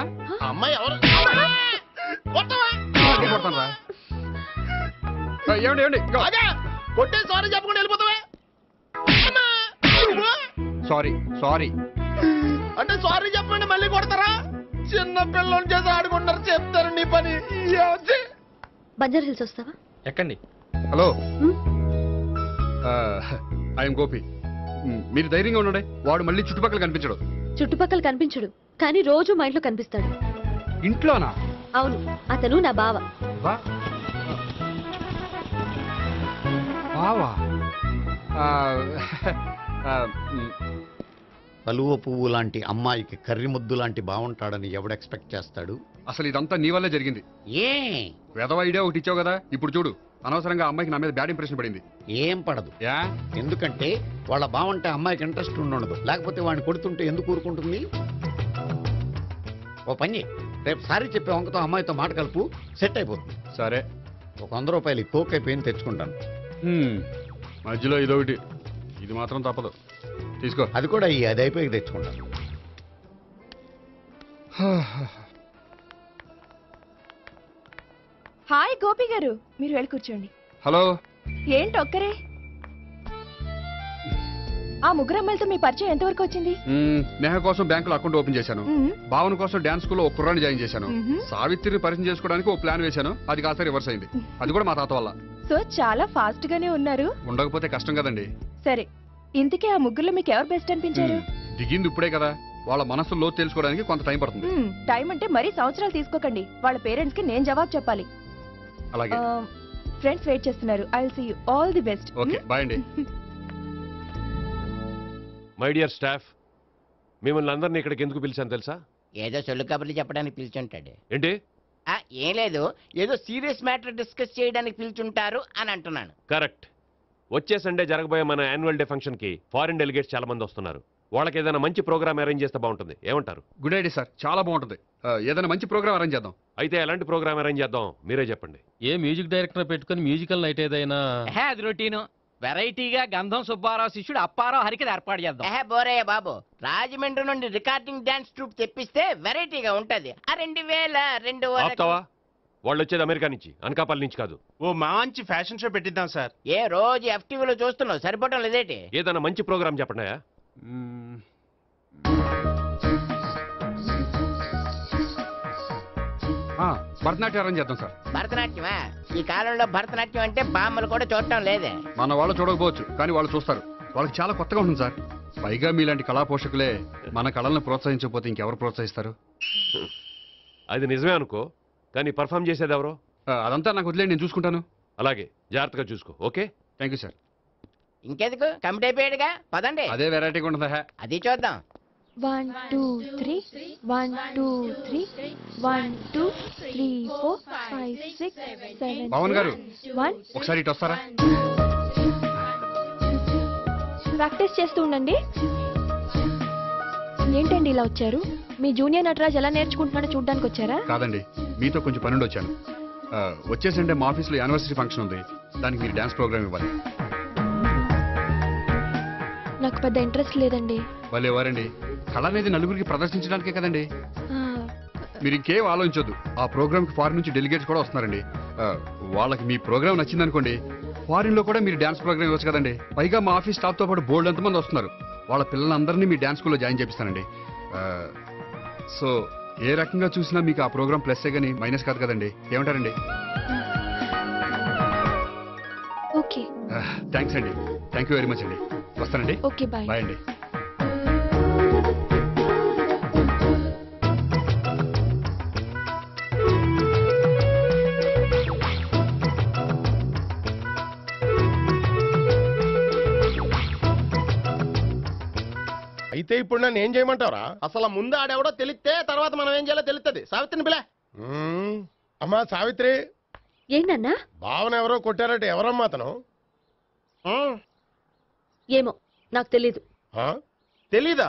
అమ్మాయి ఎవరు? ఏమండి ఏమండి, కొట్టే సారీ చెప్పకుండా వెళ్ళిపోతావా? సారీ సారీ అంటే సారీ చెప్పండి మళ్ళీ కొడతారా? చిన్న పిల్లలు చేసి ఆడుకుంటారు, చెప్తారు నీ పని. బంజారా హిల్స్ వస్తావా? ఎక్కండి. Hello, I'm Gopi. మీరు ధైర్యంగా ఉండండి, వాడు మళ్ళీ చుట్టుపక్కల కనిపించడు. చుట్టుపక్కల కనిపించడు, కానీ రోజు మా ఇంట్లో కనిపిస్తాడు. ఇంట్లోనా? అవును, అతను నా బావ. బావా? కలువ పువ్వు లాంటి అమ్మాయికి కర్రి ముద్దు లాంటి బాగుంటాడని ఎవడు ఎక్స్పెక్ట్ చేస్తాడు? అసలు ఇదంతా నీ వల్లే జరిగింది. ఏ వెధవ ఐడియా ఒకటి ఇచ్చావు కదా, ఇప్పుడు చూడు అనవసరంగా అమ్మాయికి నా మీద బ్యాడ్ ఇంప్రెషన్ పడింది. ఏం పడదు. ఎందుకంటే వాళ్ళ బాగుంటే అమ్మాయికి ఇంట్రెస్ట్ ఉండదు. లేకపోతే వాడిని కొడుతుంటే ఎందుకు ఊరుకుంటుంది? ఓ పని, రేపు సారీ చెప్పే వంకతో అమ్మాయితో మాట కలుపు, సెట్ అయిపోతుంది. సరే, ఒక 100 రూపాయలు కోక్ అయిపోయింది తెచ్చుకుంటాను. మధ్యలో ఇదొకటి, ఇది మాత్రం తప్పదు. తీసుకో. అది కూడా అది అయిపోయి తెచ్చుకుంటాను. హాయ్ గోపి గారు, మీరు వెళ్ళి కూర్చోండి. హలో. ఏంటి ఒక్కరే? ఆ ముగ్గురు అమ్మాయిలతో మీ పరిచయం ఎంతవరకు వచ్చింది? నేహ కోసం బ్యాంకులో అకౌంట్ ఓపెన్ చేశాను. భావన కోసం డాన్స్ స్కూల్లో ఒక కుర్రాన్ని జాయిన్ చేశాను. సావిత్రిని పరిచయం చేసుకోవడానికి ఒక ప్లాన్ వేశాను, అది కాస్త రివర్స్ అయింది. అది కూడా మా తాత వల్ల. సో చాలా ఫాస్ట్ గానే ఉన్నారు. ఉండకపోతే కష్టం కదండి. సరే, ఇంతకీ ఆ ముగ్గురులో మీకు ఎవరు బెస్ట్ అనిపించారు? దిగింది ఇప్పుడే కదా, వాళ్ళ మనసు లోతు తెలుసుకోవడానికి కొంత టైం పడుతుంది. టైం అంటే మరీ సంవత్సరాలు తీసుకోకండి. వాళ్ళ పేరెంట్స్ కి నేను జవాబు చెప్పాలి. అలాగే. ఫ్రెండ్స్ వెయిట్ చేస్తున్నారు. I will see you. All the best. Okay, bye అండి. మై డియర్ స్టాఫ్, మిమ్మల్ని అందరినీ ఇక్కడికి ఎందుకు పిలిచాను తెలుసా? ఏదో సొల్లు కబుర్లు చెప్పడానికి పిలిచుంటాడు. ఏంటి? ఏం లేదు, ఏదో సీరియస్ మ్యాటర్ డిస్కస్ చేయడానికి పిలుచుంటారు అని అంటున్నాను. కరెక్ట్. వచ్చే సండే జరగబోయే మన యాన్యువల్ డే ఫంక్షన్ కి ఫారిన్ డెలిగేట్స్ చాలా మంది వస్తున్నారు. వాళ్ళకి ఏదైనా మంచి ప్రోగ్రామ్ అరేంజ్ చేస్తే బాగుంటుంది. ఏమంటారు? గుడ్ ఐడియా సార్, చాలా బాగుంటుంది. ఏదైనా మంచి ప్రోగ్రామ్ అరేంజ్ చేద్దాం. అయితే ఎలాంటి ప్రోగ్రామ్ అరేంజ్ చేద్దాం మీరే చెప్పండి. ఏ మ్యూజిక్ డైరెక్టర్ పెట్టుకుని మ్యూజికల్ నైట్ ఏదైనా? అది రొటీను. వెరైటీగా గంధం సుబ్బారావు శిష్యుడు అప్పారావు హరికి ఏర్పాటు చేద్దాం. బోరయ్య బాబు, రాజమండ్రి నుండి రికార్డింగ్ డాన్స్ ట్రూప్ తెప్పిస్తే వెరైటీగా ఉంటది. 2002 ఆపుతావా? వాళ్ళు వచ్చేది అమెరికా నుంచి, అనకాపల్లి నుంచి కాదు. ఓ మంచి ఫ్యాషన్ షో పెట్టిద్దాం సార్. ఏ రోజు FTVలో చూస్తున్నావు, సరిపోవటం లేదేటి? ఏదైనా మంచి ప్రోగ్రామ్ చెప్పండి. భరతనాట్యం అరేంజ్ చేద్దాం సార్. భరతనాట్యమా? ఈ కాలంలో భరతనాట్యం అంటే బామ్మలు కూడా చూడటం లేదే. మన వాళ్ళు చూడకపోవచ్చు, కానీ వాళ్ళు చూస్తారు. వాళ్ళకి చాలా కొత్తగా ఉంటుంది సార్. పైగా మీలాంటి కళా పోషకులే మన కళలను ప్రోత్సహించకపోతే ఇంకెవరు ప్రోత్సహిస్తారు? అది నిజమే అనుకో, కానీ పర్ఫామ్ చేసేది ఎవరో? అదంతా నాకు వదిలేండి, నేను చూసుకుంటాను. అలాగే, జాగ్రత్తగా చూసుకో. Okay, thank you sir. ఇంకెందుకు, కంప్లీట్ అయిపోయాడుగా, పదండి. అదే వెరైటీగా ఉంటుందా? అది చూద్దాం. 1 2 3 1 2 3 1 2 3 4 5 6 7 పవన్ గారు 1 ఒకసారి ఇటు వస్తారా? ప్రాక్టీస్ చేస్తూ ఉండండి. ఏంటండి ఇలా వచ్చారు? మీ జూనియర్ నటరాజ్ ఎలా నేర్చుకుంటున్నాడో చూడడానికి వచ్చారా? కాదండి, మీతో కొంచెం పనుండి వచ్చాను. వచ్చేసంటే మా ఆఫీస్లో యానివర్సరీ ఫంక్షన్ ఉంది, దానికి మీరు డాన్స్ ప్రోగ్రామ్ ఇవ్వాలి. నాకు పెద్ద ఇంట్రెస్ట్ లేదండి. వాళ్ళు ఎవరండి? కళ అనేది నలుగురికి ప్రదర్శించడానికే కదండి. మీరు ఇంకేం ఆలోచించొద్దు. ఆ ప్రోగ్రామ్కి ఫారిన్ నుంచి డెలిగేట్స్ కూడా వస్తున్నారండి. వాళ్ళకి మీ ప్రోగ్రామ్ నచ్చిందనుకోండి, ఫారిన్ లో కూడా మీరు డాన్స్ ప్రోగ్రామ్ ఇవ్వచ్చు కదండి. పైగా మా ఆఫీస్ స్టాఫ్ తో పాటు బోల్డ్ ఎంతమంది వస్తున్నారు. వాళ్ళ పిల్లలందరినీ మీ డాన్స్ స్కూల్లో జాయిన్ చేపిస్తానండి. సో ఏ రకంగా చూసినా మీకు ఆ ప్రోగ్రామ్ ప్లస్సే కానీ మైనస్ కాదు కదండి. ఏమంటారండి? ఓకే, థ్యాంక్స్ అండి. థ్యాంక్ యూ వెరీ మచ్ అండి. వస్తానండి. Okay, bye. బాయ్ అండి. అయితే ఇప్పుడు నన్ను ఏం చేయమంటారా? అసలు ముందు ఆడెవడో తెలిస్తే తర్వాత మనం ఏం చేయాలో తెలుస్తుంది. సావిత్రిని పిల్ల. అమ్మా సావిత్రి. ఏంటన్నా? భావన ఎవరో కొట్టారట. ఎవరమ్మా అతను? ఏమో నాకు తెలీదు. తెలీదా?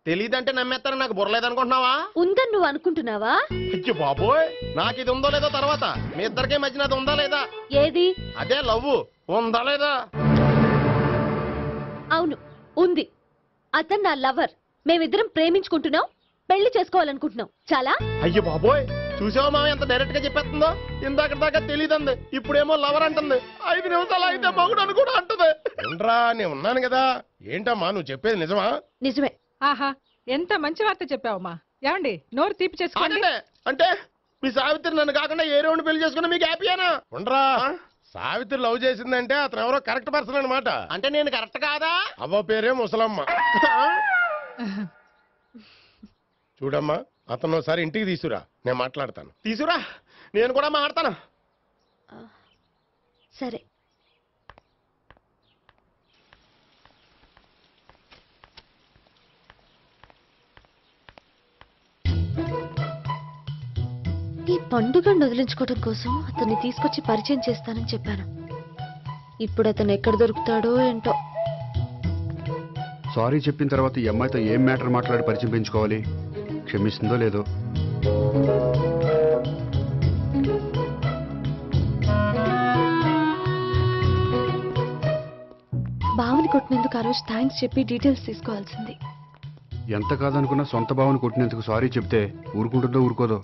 తెలీదంటే నమ్మేస్తారని నాకు బుర్రలేదనుకుంటున్నావా? ఉందని నువ్వు అనుకుంటున్నావా? అయ్యో బాబోయ్, నాకు ఇది ఉందో లేదో తర్వాత. మీ ఇద్దరికే మధ్యన అది ఉందా లేదా? ఏది? అదే లవ్ ఉందా లేదా? అవును, ఉంది. అతను నా లవర్. మేమిద్దరం ప్రేమించుకుంటున్నాం, పెళ్లి చేసుకోవాలనుకుంటున్నాం. చాలా. అయ్యో బాబోయ్, చూసావా మామ ఎంత డైరెక్ట్ గా చెప్పేస్తుందో? ఇందాక దాకా తెలియదండి, ఇప్పుడేమో లవర్ అంటుంది. 5 నిమిషాలు అయితే మగుడు అని కూడా అంటుంది. ఉండరా, నేను ఉన్నాను కదా. ఏంటమ్మా నువ్వు చెప్పేది నిజమా? నిజమే. ఆహా, ఎంత మంచి వార్త చెప్పావమ్మా. ఏమండి, నోరు తీపి చేసుకోండి. అంటే మీ సావిత్రి నన్ను కాకుండా ఏ రౌండ్ పెళ్లి చేసుకున్నా మీకు హ్యాపీయేనా? ఉండరా, సావిత్రి లవ్ చేసిందంటే అతను ఎవరో కరెక్ట్ పర్సన్ అనమాట. అంటే నేను కరెక్ట్ కాదా? అవ్వ పేరే ముసలమ్మ. చూడమ్మా, అతను ఒకసారి ఇంటికి తీసుకురా, నేను మాట్లాడతాను. తీసుకురా, నేను కూడా మాట్లాడతాను. సరే. ఈ పండుగను వదిలించుకోవడం కోసం అతన్ని తీసుకొచ్చి పరిచయం చేస్తానని చెప్పాను. ఇప్పుడు అతను ఎక్కడ దొరుకుతాడో ఏంటో. సారీ చెప్పిన తర్వాత ఈ అమ్మాయితో ఏం మ్యాటర్ మాట్లాడి పరిచయం పెంచుకోవాలి? క్షమిస్తుందో లేదో. బావని కొట్టినందుకు ఆ రోజు థ్యాంక్స్ చెప్పి డీటెయిల్స్ తీసుకోవాల్సింది. ఎంత కాదనుకున్నా సొంత భావన కొట్టినందుకు సారీ చెప్తే ఊరుకుంటుందో ఊరుకోదో.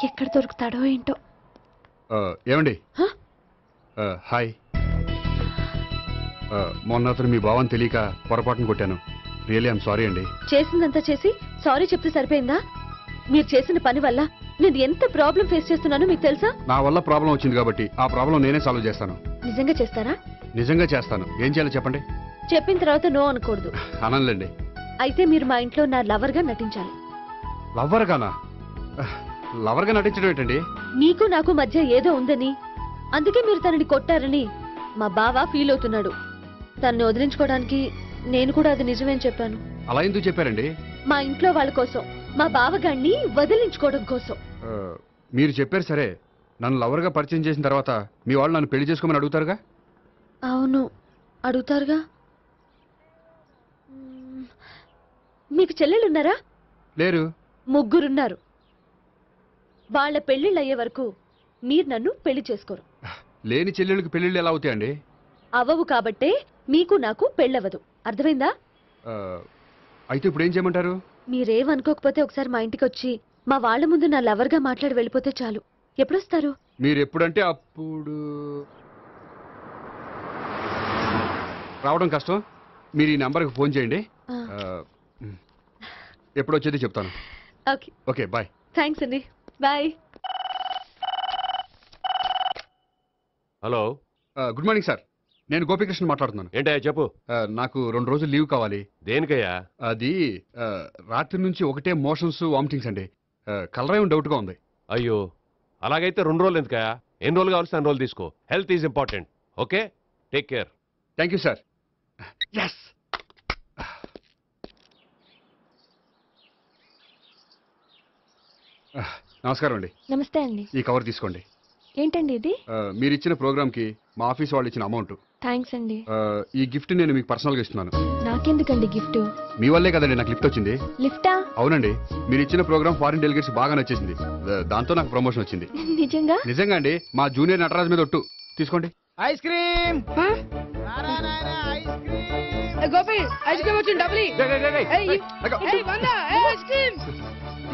ఎక్కడ దొరుకుతాడో ఏంటో. ఏమండి? హాయ్. మొన్న అతను మీ భావని తెలియక పొరపాటును కొట్టాను. రియలీ ఐఎమ్ సారీ అండి. చేసిందంతా చేసి సారీ చెప్తే సరిపోయిందా? మీరు చేసిన పని వల్ల నేను ఎంత ప్రాబ్లం ఫేస్ చేస్తున్నానో మీకు తెలుసా? నా వల్ల ప్రాబ్లం వచ్చింది కాబట్టి ఆ ప్రాబ్లం నేనే సాల్వ్ చేస్తాను. నిజంగా చేస్తారా? నిజంగా చేస్తాను. ఏం చేయాలో చెప్పండి. చెప్పిన తర్వాత నో అనకూడదు. అనండి. అయితే మీరు మా ఇంట్లో నా లవర్ గా నటించాలి. లవర్ గానా? లవర్ గా నటించడం ఏంటండి? మీకు నాకు మధ్య ఏదో ఉందని, అందుకే మీరు తనని కొట్టారని మా బావ ఫీల్ అవుతున్నాడు. తనని వదిలించుకోవడానికి నేను కూడా అది నిజమేని చెప్పాను. అలా ఎందుకు చెప్పారండి? మా ఇంట్లో వాళ్ళ కోసం, మా బావగాన్ని వదిలించుకోవడం కోసం. మీరు చెప్పారు సరే, నన్ను లవర్ గా పరిచయం చేసిన తర్వాత మీ వాళ్ళు నన్ను పెళ్లి చేసుకోమని అడుగుతారుగా? అవును, అడుగుతారుగా. మీకు చెల్లెలున్నారా? లేరు. ముగ్గురున్నారు. వాళ్ళ పెళ్లిళ్ళు అయ్యే వరకు మీరు నన్ను పెళ్లి చేసుకోరు. లేని చెల్లెళ్ళకి పెళ్లిళ్ళు ఎలా అవుతాయండి? అవ్వవు కాబట్టే మీకు నాకు పెళ్ళవదు. అర్థమైందా? అయితే ఇప్పుడు ఏం చేయమంటారు? మీరేమనుకోకపోతే ఒకసారి మా ఇంటికి వచ్చి మా వాళ్ళ ముందు నా లవర్ గా మాట్లాడి వెళ్ళిపోతే చాలు. ఎప్పుడొస్తారు? మీరు ఎప్పుడంటే అప్పుడు. రావడం కష్టం. మీరు ఈ నెంబర్కి ఫోన్ చేయండి. ఎప్పుడు వచ్చేది చెప్తాను. Okay bye. థ్యాంక్స్ అండి. Bye. Hello. Good morning sir. నేను గోపికృష్ణ మాట్లాడుతున్నాను. ఏంటయ్యా చెప్పు. నాకు 2 రోజులు లీవ్ కావాలి. దేనికయ్యా? అది రాత్రి నుంచి ఒకటే మోషన్స్, వామిటింగ్స్ అండి. కలరేం డౌట్గా ఉంది. అయ్యో, అలాగైతే 2 రోజులు ఎందుకయ్యా? ఎన్ని రోజులు కావాల్సిన 2 రోజులు తీసుకో. Health is important. Okay, take care. Thank you sir. Yes. నమస్కారం అండి. నమస్తే అండి. ఈ కవర్ తీసుకోండి. ఏంటండి ఇది? మీరు ఇచ్చిన ప్రోగ్రామ్ కి మా ఆఫీస్ వాళ్ళు ఇచ్చిన అమౌంట్. థ్యాంక్స్ అండి. ఈ గిఫ్ట్ నేను మీకు పర్సనల్ గా ఇస్తున్నాను. నాకెందుకండి గిఫ్ట్? మీ వల్లే కదండి నాకు లిఫ్ట్ వచ్చింది. లిఫ్టా? అవునండి. మీరు ఇచ్చిన ప్రోగ్రామ్ ఫారిన్ డెలిగేట్స్ బాగా నచ్చేసింది. దాంతో నాకు ప్రమోషన్ వచ్చింది. నిజంగా? నిజంగా అండి. మా జూనియర్ నటరాజ్ మీద ఒట్టు. తీసుకోండి. Ice cream. Gopi ice cream వచ్చింది. డబ్బులు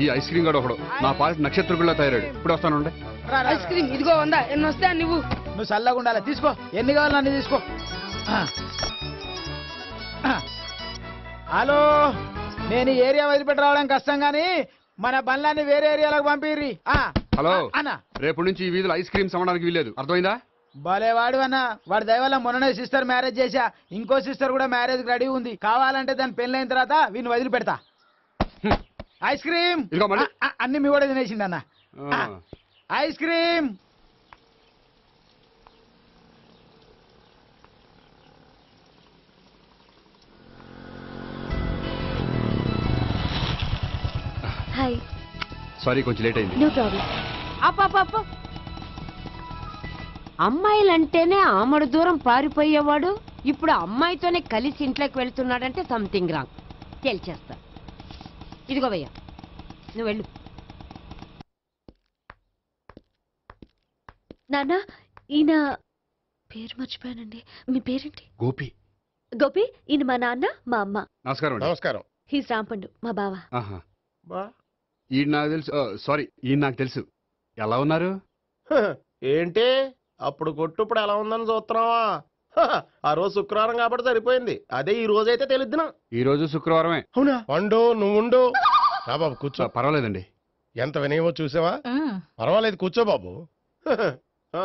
ఈ ఐస్ క్రీమ్ గడు ఒకడు నా పాలిట నక్షత్రకుల్లా తయారాడు. ఇప్పుడు వస్తానండి. ఐస్ క్రీమ్ ఇదిగో 100. ఎన్ని వస్తాయి నువ్వు? నువ్వు చల్లగా ఉండాలి. తీసుకో, ఎన్ని కావాలి అన్ని తీసుకో. హలో, నేను ఈ ఏరియా వదిలిపెట్టి రావడం కష్టం గానీ మన బండ్లన్నీ వేరే ఏరియాలకు పంపిర్రి. హలో అన్న, రేపు నుంచి ఈ వీధిలో ఐస్ క్రీమ్స్ అమ్మడానికి వీలేదు. అర్థమైందా? భలేవాడు అన్న. వాడి దయ వల్ల మొన్ననే సిస్టర్ మ్యారేజ్ చేశా. ఇంకో సిస్టర్ కూడా మ్యారేజ్ రెడీ ఉంది. కావాలంటే దాని పెళ్ళైన తర్వాత వీడిని వదిలిపెడతా. ఐస్ క్రీమ్ అన్ని మీ కూడా తినేసింది అన్న. Ice cream. హాయ్. సారీ, కొంచెం లేట్ అయింది. No problem. అప్ప అమ్మాయిలంటేనే ఆమడు దూరం పారిపోయేవాడు ఇప్పుడు అమ్మాయితోనే కలిసి ఇంట్లోకి వెళ్తున్నాడంటే సంథింగ్ రాంగ్. తేల్చేస్తా. ఇదిగో భయ్యా, నువ్వు వెళ్ళు. నాన్న, ఈయన పేరు మర్చిపోయానండి. మీ పేరేంటి? గోపి. గోపి, ఈయన మా నాన్న, మా అమ్మ. నమస్కారం. నమస్కారం. హీస్ రాంపండు, మా బావ. ఈయన నాకు తెలుసు. సారీ, ఈయన నాకు తెలుసు. ఎలా ఉన్నారు? ఏంటి అప్పుడు కొట్టు ఇప్పుడు ఎలా ఉందని చూస్తున్నావా? ఆ రోజు శుక్రవారం కాబట్టి సరిపోయింది. అదే ఈ రోజు అయితే తెలిద్దునా. ఈ రోజు శుక్రవారమే. అవునా? వండు, నువ్వు ఉండు. బాబు కూర్చో. పర్వాలేదండి. ఎంత వినయమో చూసావా? పర్వాలేదు, కూర్చో బాబు.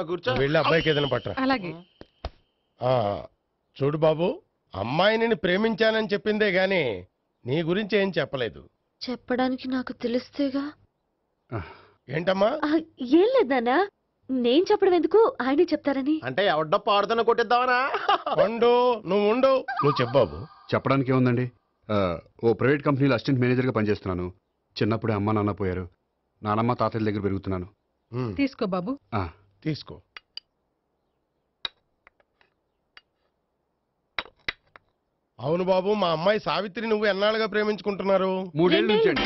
కూర్చో. వెళ్ళి అబ్బాయికి ఏదైనా పట్టరా. అలాగే. చూడు బాబు, అమ్మాయిని ప్రేమించానని చెప్పిందే గాని నీ గురించి ఏం చెప్పలేదు. చెప్పడానికి నాకు తెలిస్తేగా. ఏంటమ్మా? ఏం లేదు నాన్న, నేను చెప్పడం ఎందుకు, ఆయనే చెప్తారని. అంటే ఎవడ్డో పాడుతున్న కొట్టిద్దామనా? ఉండు, నువ్వు ఉండు, నువ్వు చెప్పు బాబు. చెప్పడానికి ఏముందండి, ఓ ప్రైవేట్ కంపెనీలో అసిస్టెంట్ మేనేజర్గా పనిచేస్తున్నాను. చిన్నప్పుడే అమ్మ నాన్న పోయారు. నానమ్మ తాతయ్య దగ్గర పెరుగుతున్నాను. తీసుకో బాబు. తీసుకో. అవును బాబు, మా అమ్మాయి సావిత్రి నువ్వు ఎన్నాళ్ళుగా ప్రేమించుకుంటున్నారు? 3 ఏళ్ళ నుంచి అండి.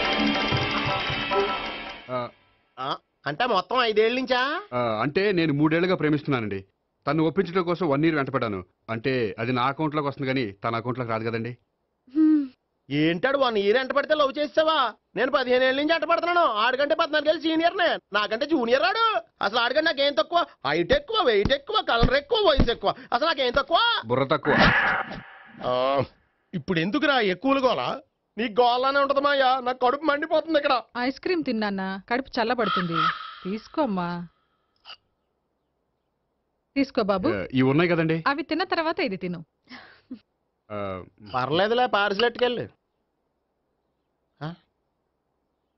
అంటే మొత్తం 5 ఏళ్ళ నుంచా? అంటే నేను 3 ఏళ్ళుగా ప్రేమిస్తున్నానండి. తను ఒప్పించడం కోసం 1 year వెంటపడ్డాను. అంటే అది నా అకౌంట్లోకి వస్తుంది కానీ తన అకౌంట్లోకి రాదు కదండి. ఏంటాడు 1 year ఎంట పడితే లవ్ చేసావా? నేను 15 ఏళ్ళ నుంచి ఎంట పడుతున్నాను. ఆడికంటే 14 ఏళ్ళు సీనియర్నే, నాకంటే జూనియర్ ఆడు. అసలు ఆడికంటే నాకేం తక్కువ? హైట్ ఎక్కువ, వెయిట్ ఎక్కువ, కలర్ ఎక్కువ, వయసు ఎక్కువ. అసలు నాకేం తక్కువ? బుర్ర తక్కువ. ఇప్పుడు ఎందుకురా ఎక్కువలు గోలా? నీ గోళ్ళనే ఉంటది మాయా, నాకు కడుపు మండిపోతుంది ఇక్కడ. ఐస్ క్రీమ్ తిన్నానా, కడుపు చల్లబడుతుంది. తీసుకోమ్మా. తీసుకో బాబు. ఇవి ఉన్నాయి కదండి, అవి తిన్న తర్వాత ఇది తిను. పర్లేదులే, పార్సిల్ ఎట్టుకెళ్ళి.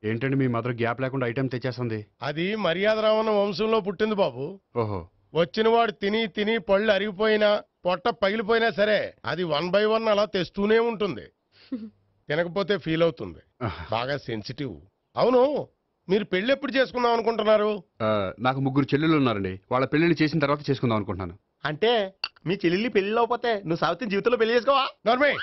ఏంటండి మీ మదర్ గ్యాప్ లేకుండా ఐటెం తెచ్చేస్తుంది? అది మర్యాద రావణ వంశంలో పుట్టింది బాబు. ఓహో. వచ్చిన వాడు తిని తిని పళ్ళు అరిగిపోయినా పొట్ట పగిలిపోయినా సరే అది 1 by 1 అలా తెస్తూనే ఉంటుంది. తినకపోతే ఫీల్ అవుతుంది, బాగా సెన్సిటివ్. అవును, మీరు పెళ్లి ఎప్పుడు చేసుకుందాం అనుకుంటున్నారు? నాకు 3 చెల్లెళ్ళు ఉన్నారండి. వాళ్ళ పెళ్లిళ్ళు చేసిన తర్వాత చేసుకుందాం అనుకుంటున్నాను. అంటే మీ చెల్లెల్ని పెళ్లి లేకపోతే నువ్వు సావిత్రి జీవితంలో పెళ్లి చేసుకోవా? నార్మే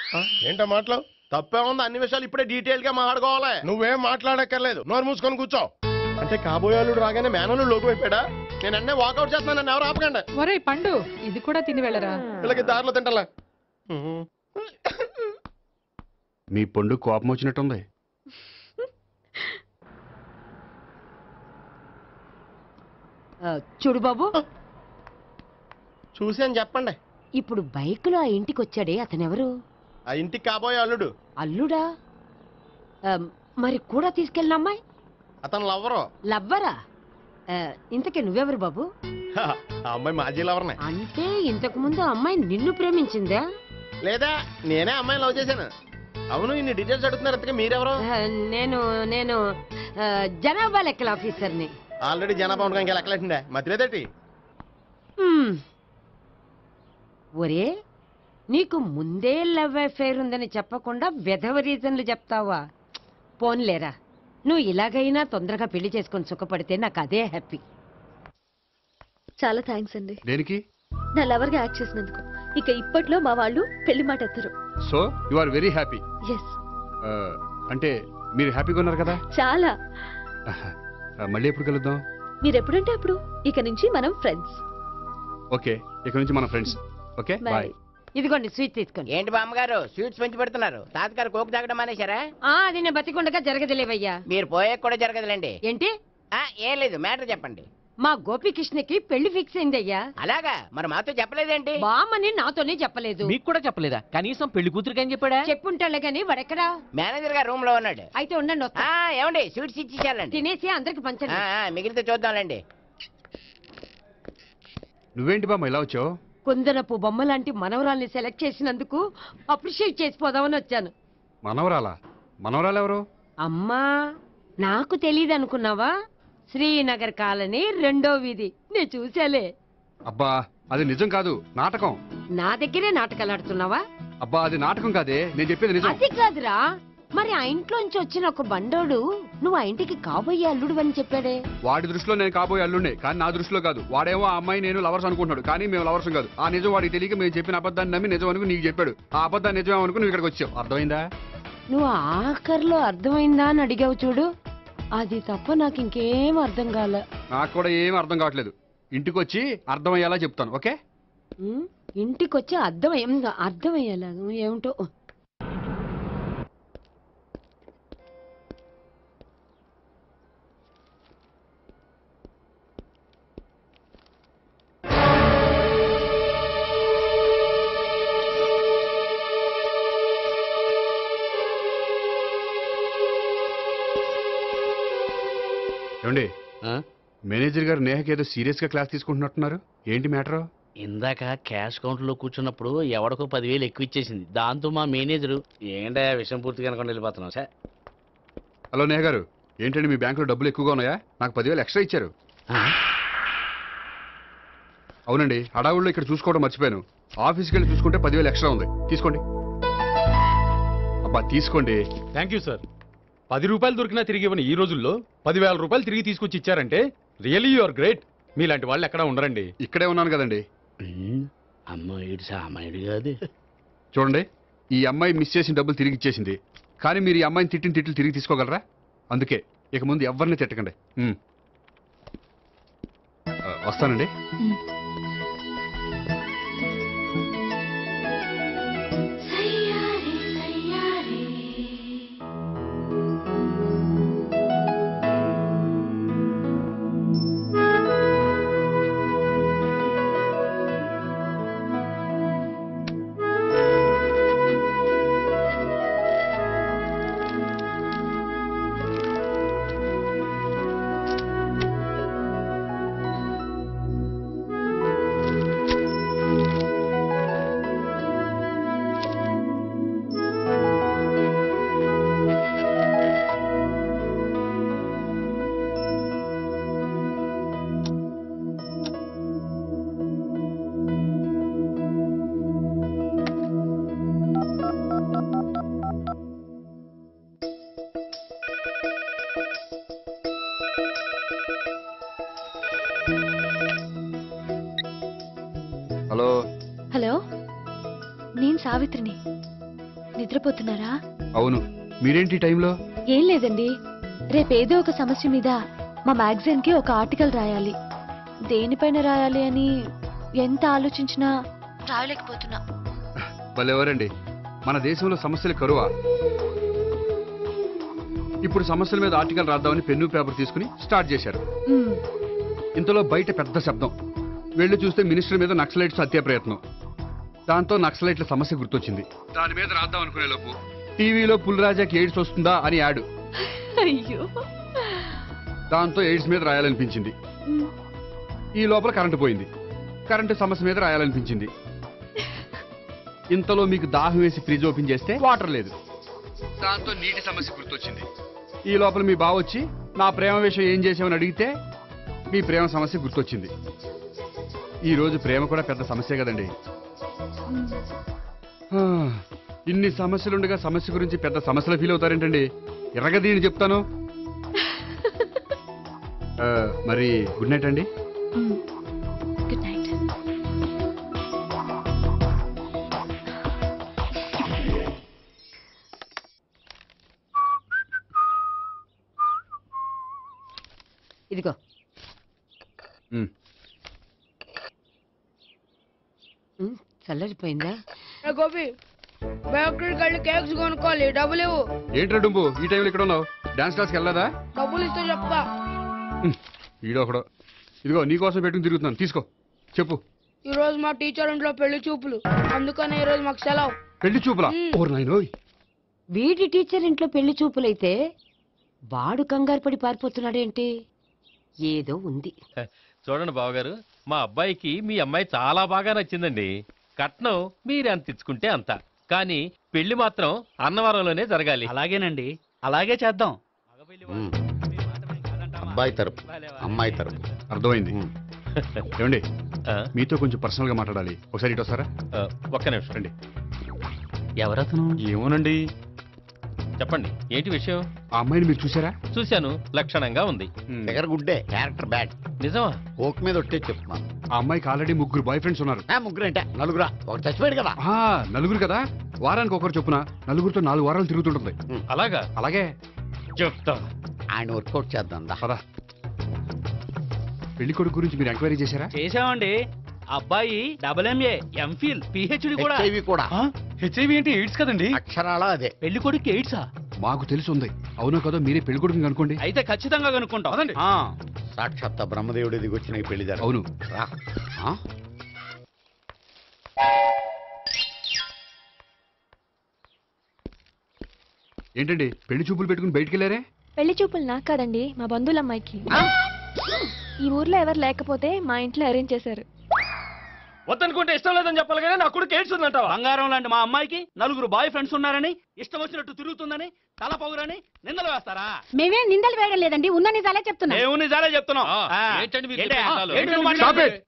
ఏంటో మాటలు? తప్పే ఉంది, అన్ని విషయాలు ఇప్పుడే డీటెయిల్ గా మాట్లాడుకోవాలి. నువ్వేం మాట్లాడక్కర్లేదు, నోరు మూసుకొని కూర్చో. అంటే కాబోయేవాళ్ళు రాగానే మేనలు లోకి అయిపోయాడా? నేను అన్నీ వాకౌట్ చేస్తున్నాను, నన్ను ఎవరు ఆపకండి. ఒరే పండు, ఇది కూడా తిని వెళ్ళరా. వీళ్ళకి దారిలో తింటలే. మీ పండు కోపం వచ్చినట్టుంది. చూడు బాబు, చూసాను చెప్పండి. ఇప్పుడు బైకులో ఆ ఇంటికి వచ్చాడే అతనెవరు? ఆ ఇంటికి కాబోయే అల్లుడు. అల్లుడా? మరి కూడా తీసుకెళ్ళిన అమ్మాయి? అతను లవ్వరు. లవ్వరా? ఇంతకీ నువ్వెవరు బాబు? ఆ అమ్మాయి మాజీ లవర్నే. అంటే ఇంతకు ముందు అమ్మాయి నిన్ను ప్రేమించిందా? లేదా నేనే అమ్మాయిని లవ్ చేశాను. అవును, ఇన్ని డీటెయిల్స్ అడుగుతున్నారు. ఇంతకీ మీరెవరు? నేను నేను జనాభా లెక్కల ఆఫీసర్ని. ఆల్రెడీ జనాభా ఉండగా ఇంకా లెక్కలేటండే మధ్యలేదేటి? ఒరే, నీకు ముందే లవ్ అఫైర్ ఉందని చెప్పకుండా వెధవ రీజన్లు చెప్తావా? పోన్లేరా, నువ్వు ఇలాగైనా తొందరగా పెళ్లి చేసుకొని సుఖపడితే నాకు అదే హ్యాపీ. చాలా థ్యాంక్స్ అండి. దేనికి? నా లవర్గా యాక్ట్ చేసినందుకు. ఇక ఇప్పట్లో మా వాళ్ళు పెళ్లి మాట ఎత్తరు. So you are very happy? Yes. అంటే మీరు హ్యాపీగా ఉన్నారు కదా? చాలా. మళ్ళీ ఎప్పుడు కలుద్దాం? మీరు ఎప్పుడంటే అప్పుడు. ఇక నుంచి మనం ఫ్రెండ్స్. ఓకే, ఇక నుంచి మనం ఫ్రెండ్స్. Okay, bye. ఇదిగోండి స్వీట్ తీసుకోండి. ఏంటి బామ్మగారు స్వీట్స్ పెంచి పెడుతున్నారు? తాతగారు కోక్ తాగడం మానేశారా? అది నేను బతికుండగా జరగదులేవయ్యా. మీరు పోయే కూడా జరగదులేండి. ఏంటి? ఏం లేదు, మ్యాటర్ చెప్పండి. మా గోపికృష్ణకి పెళ్లి ఫిక్స్ అయిందయ్యా. అలాగా? మరి మాతో చెప్పలేదేంటి? బామ్మని నాతోనే చెప్పలేదు. మీకు కూడా చెప్పలేదా? కనీసం పెళ్లి కూతురికి అని చెప్పాడా? చెప్పుంటాలే గాని వాడెక్కడా? మేనేజర్ గారు రూమ్ లో ఉన్నాడు. అయితే ఉండండి, వస్తా. ఏమండి స్వీట్స్ ఇచ్చేసాలండి. తినేసి అందరికి పంచండి. మిగిలితే చూద్దాంలేండి. నువ్వేంటి బామ్మ ఇలా వచ్చావు? కుందనపు బొమ్మ లాంటి మనవరాల్ని సెలెక్ట్ చేసినందుకు అప్రిషియేట్ చేసిపోదామని వచ్చాను. మనవరాలా? మనవరాలు ఎవరు? అమ్మా, నాకు తెలియదు అనుకున్నావా? శ్రీనగర్ కాలనీ 2వ వీధి. నేను చూసాలే. అబ్బా, అది నిజం కాదు, నాటకం. నా దగ్గరే నాటకాలు ఆడుతున్నావా? అబ్బా, అది నాటకం కాదే, నేను చెప్పేది నిజం. అది కాదురా, మరి ఆ ఇంట్లోంచి వచ్చిన ఒక బండోడు నువ్వు ఆ ఇంటికి కాబోయే అల్లుడు అని చెప్పాడే. వాడి దృష్టిలో నేను కాబోయే అల్లుడే, కానీ నా దృష్టిలో కాదు. వాడేమో ఆ అమ్మాయి నేను లవర్స్ అనుకుంటున్నాడు, కానీ మేము లవర్స్ కాదు. ఆ నిజం వాడికి తెలియక మేము చెప్పిన అబద్ధాన్ని నమ్మి నిజం అనుకుని నీకు చెప్పాడు. ఆ అబద్ధాన్ని నిజం అనుకుని నువ్వు ఇక్కడికి వచ్చావు. అర్థమైందా? నువ్వు ఆఖరిలో అర్థమైందా అని అడిగావు చూడు, అది తప్ప నాకు ఇంకేం అర్థం కాలే. నాకు కూడా ఏం అర్థం కావట్లేదు. ఇంటికి వచ్చి అర్థమయ్యేలా చెప్తాను, ఓకే? ఇంటికి వచ్చి అర్థమయ్యేలా ఏమిటో. ఏమండి, మేనేజర్ గారు నేహకి ఏదో సీరియస్ గా క్లాస్ తీసుకుంటున్నట్టున్నారు. ఏంటి మ్యాటర్? ఇందాక క్యాష్ కౌంటర్ లో కూర్చున్నప్పుడు ఎవడికో 10,000 ఎక్కువ ఇచ్చేసింది. దాంతో మా మేనేజరు ఏంటా విషయం పూర్తిగా అనుకోండి వెళ్ళిపోతున్నాం సార్. హలో నేహ గారు, ఏంటండి మీ బ్యాంకులో డబ్బులు ఎక్కువగా ఉన్నాయా? నాకు 10,000 ఎక్స్ట్రా ఇచ్చారు. అవునండి, హడావుల్లో ఇక్కడ చూసుకోవడం మర్చిపోయాను. ఆఫీస్కి వెళ్ళి చూసుకుంటే 10,000 ఎక్స్ట్రా ఉంది. తీసుకోండి. అబ్బా తీసుకోండి. Thank you sir. 10 రూపాయలు దొరికినా తిరిగి ఇవ్వని ఈ రోజుల్లో 10,000 రూపాయలు తిరిగి తీసుకొచ్చి ఇచ్చారంటే రియలీ యు ఆర్ గ్రేట్. మీలాంటి వాళ్ళు ఎక్కడ ఉండరండి. ఇక్కడే ఉన్నాను కదండి. అమ్మాయిడు సామాయుడు కాదు. చూడండి, ఈ అమ్మాయి మిస్ చేసిన డబ్బులు తిరిగి ఇచ్చేసింది. కానీ మీరు ఈ అమ్మాయిని తిట్టిన తిట్లు తిరిగి తీసుకోగలరా? అందుకే ఇక ముందు ఎవరిని తిట్టకండి. వస్తానండి. హలో హలో, నేను సావిత్రిని. నిద్రపోతున్నారా? అవును, మీరేంటి టైంలో? ఏం లేదండి, రేపేదో ఒక సమస్య మీద మా మ్యాగజైన్ కి ఒక ఆర్టికల్ రాయాలి. దేనిపైన రాయాలి అని ఎంత ఆలోచించినా రాయలేకపోతున్నా. వాళ్ళెవరండి, మన దేశంలో సమస్యలు కరువా? ఇప్పుడు సమస్యల మీద ఆర్టికల్ రాద్దామని పెన్ను పేపర్ తీసుకుని స్టార్ట్ చేశారు. ఇంతలో బయట పెద్ద శబ్దం. వెళ్ళి చూస్తే మినిస్టర్ మీద నక్సలైట్స్ హత్యా ప్రయత్నం. దాంతో నక్సలైట్ల సమస్య గుర్తొచ్చింది. దాని మీద రాద్దాం అనుకునే లోపు టీవీలో పుల్రాజాకి ఎయిడ్స్ వస్తుందా అని యాడ్. అయ్యో, దాంతో ఎయిడ్స్ మీద రాయాలనిపించింది. ఈ లోపల కరెంటు పోయింది. కరెంటు సమస్య మీద రాయాలనిపించింది. ఇంతలో మీకు దాహం వేసి ఫ్రిడ్జ్ ఓపెన్ చేస్తే వాటర్ లేదు. దాంతో నీటి సమస్య గుర్తొచ్చింది. ఈ లోపల మీ బావ వచ్చి నా ప్రేమ విషయం ఏం చేసామని అడిగితే మీ ప్రేమ సమస్య గుర్తొచ్చింది. ఈ రోజు ప్రేమ కూడా పెద్ద సమస్య కదండి. ఇన్ని సమస్యలుండగా సమస్య గురించి పెద్ద సమస్యలు ఫీల్ అవుతారేంటండి? ఎర్రగదీని చెప్తాను. మరి గుడ్ నైట్ అండి. Good night. ఇదిగో. చల్లరిపోయిందా? గోపి, బేకరీకి వెళ్ళి కేక్స్ కొనుక్కోవాలి, డబ్బులు ఇవ్వు. ఏంట్రా డుంబు ఈ టైంలో ఇక్కడ ఉన్నావు? డాన్స్ క్లాస్కి వెళ్ళదా? డబ్బులు ఇస్తే చెప్తా. ఈడొకడు. ఇదిగో నీకోసం పెట్టుకుని తిరుగుతున్నాను, తీసుకో. చెప్పు. ఈ రోజు మా టీచర్ ఇంట్లో పెళ్లి చూపులు, అందుకని ఈ రోజు మాకు సెలవు. పెళ్లి చూపులా? ఓర్ నాయనోయ్. వీడి టీచర్ ఇంట్లో పెళ్లి చూపులైతే వాడు కంగారు పడి పారిపోతున్నాడేంటి? ఏదో ఉంది. చూడండి బావగారు, మా అబ్బాయికి మీ అమ్మాయి చాలా బాగా నచ్చిందండి. కట్నం మీరు ఎంత ఇచ్చుకుంటే అంత, కానీ పెళ్లి మాత్రం అన్నవరంలోనే జరగాలి. అలాగేనండి, అలాగే చేద్దాం. అబ్బాయి తరపు, అమ్మాయి తరపు. అర్థమైంది. ఏమండి, మీతో కొంచెం పర్సనల్ గా మాట్లాడాలి. ఒకసారి ఇటు వస్తారా? ఒక్క నిమిషం రండి. ఎవరతను? ఏమోనండి. చెప్పండి, ఏంటి విషయం? ఆ అమ్మాయిని మీరు చూసారా? చూశాను, లక్షణంగా ఉంది. దగ్గర గుడ్డే, క్యారెక్టర్ బ్యాడ్. నిజమా? కోక్ మీద ఒట్టే చెప్తున్నాను. ఆ అమ్మాయికి ఆల్రెడీ 3 బాయ్ ఫ్రెండ్స్ ఉన్నారు. 3 అంటే 4, ఒకటి చచ్చిపోయాడు కదా. 4 కదా, వారానికి ఒకరు చొప్పున 4తో 4 వారాలు తిరుగుతుంటుంది. అలాగా? అలాగే చెప్తా. ఆయన వర్కౌట్ చేద్దాం. పదా. పెళ్లి కొడుకు గురించి మీరు ఎంక్వైరీ చేశారా? చేశామండి. అబ్బాయి MA, MPhil, PhD కూడా. హెచ్ఐవి కూడా. హెచ్ఐవి అంటే ఎయిడ్స్ కదండి. అక్షరాలా అదే. పెళ్లి కొడుకు ఎయిడ్సా? మాకు తెలిసి ఉంది. అవునో కదా, మీరే పెళ్లి కొడుకుని కనుకోండి. అయితే ఖచ్చితంగా కనుక్కుంటాం. సాక్షాత్ బ్రహ్మదేవుడి దిగి వచ్చిన ఈ పెళ్లి జరగదు. అవును. ఏంటండి పెళ్లి చూపులు పెట్టుకుని బయటికి వెళ్ళారే? పెళ్లి చూపులు నాకు కాదండి, మా బంధువుల అమ్మాయికి. ఈ ఊర్లో ఎవరు లేకపోతే మా ఇంట్లో అరేంజ్ చేశారు. వద్దనుకుంటే ఇష్టం లేదని చెప్పాలి కానీ నా కొడుకు ఎయిడ్స్ ఉందంటావా? బంగారం లాంటి మా అమ్మాయికి 4 బాయ్ ఫ్రెండ్స్ ఉన్నారని, ఇష్టం వచ్చినట్టు తిరుగుతుందని, తల పౌరని నిందలు వేస్తారా? మేమేం నిందలు వేయడం లేదండి, ఉన్న నిజాలే చెప్తున్నా. మేము నిజాలే చెప్తున్నాం. ఏంటండి మీరు ఏంటి? చెప్పే నిజాలు? ఏంటి నువ్వు Stop మాట్లాడేది? it!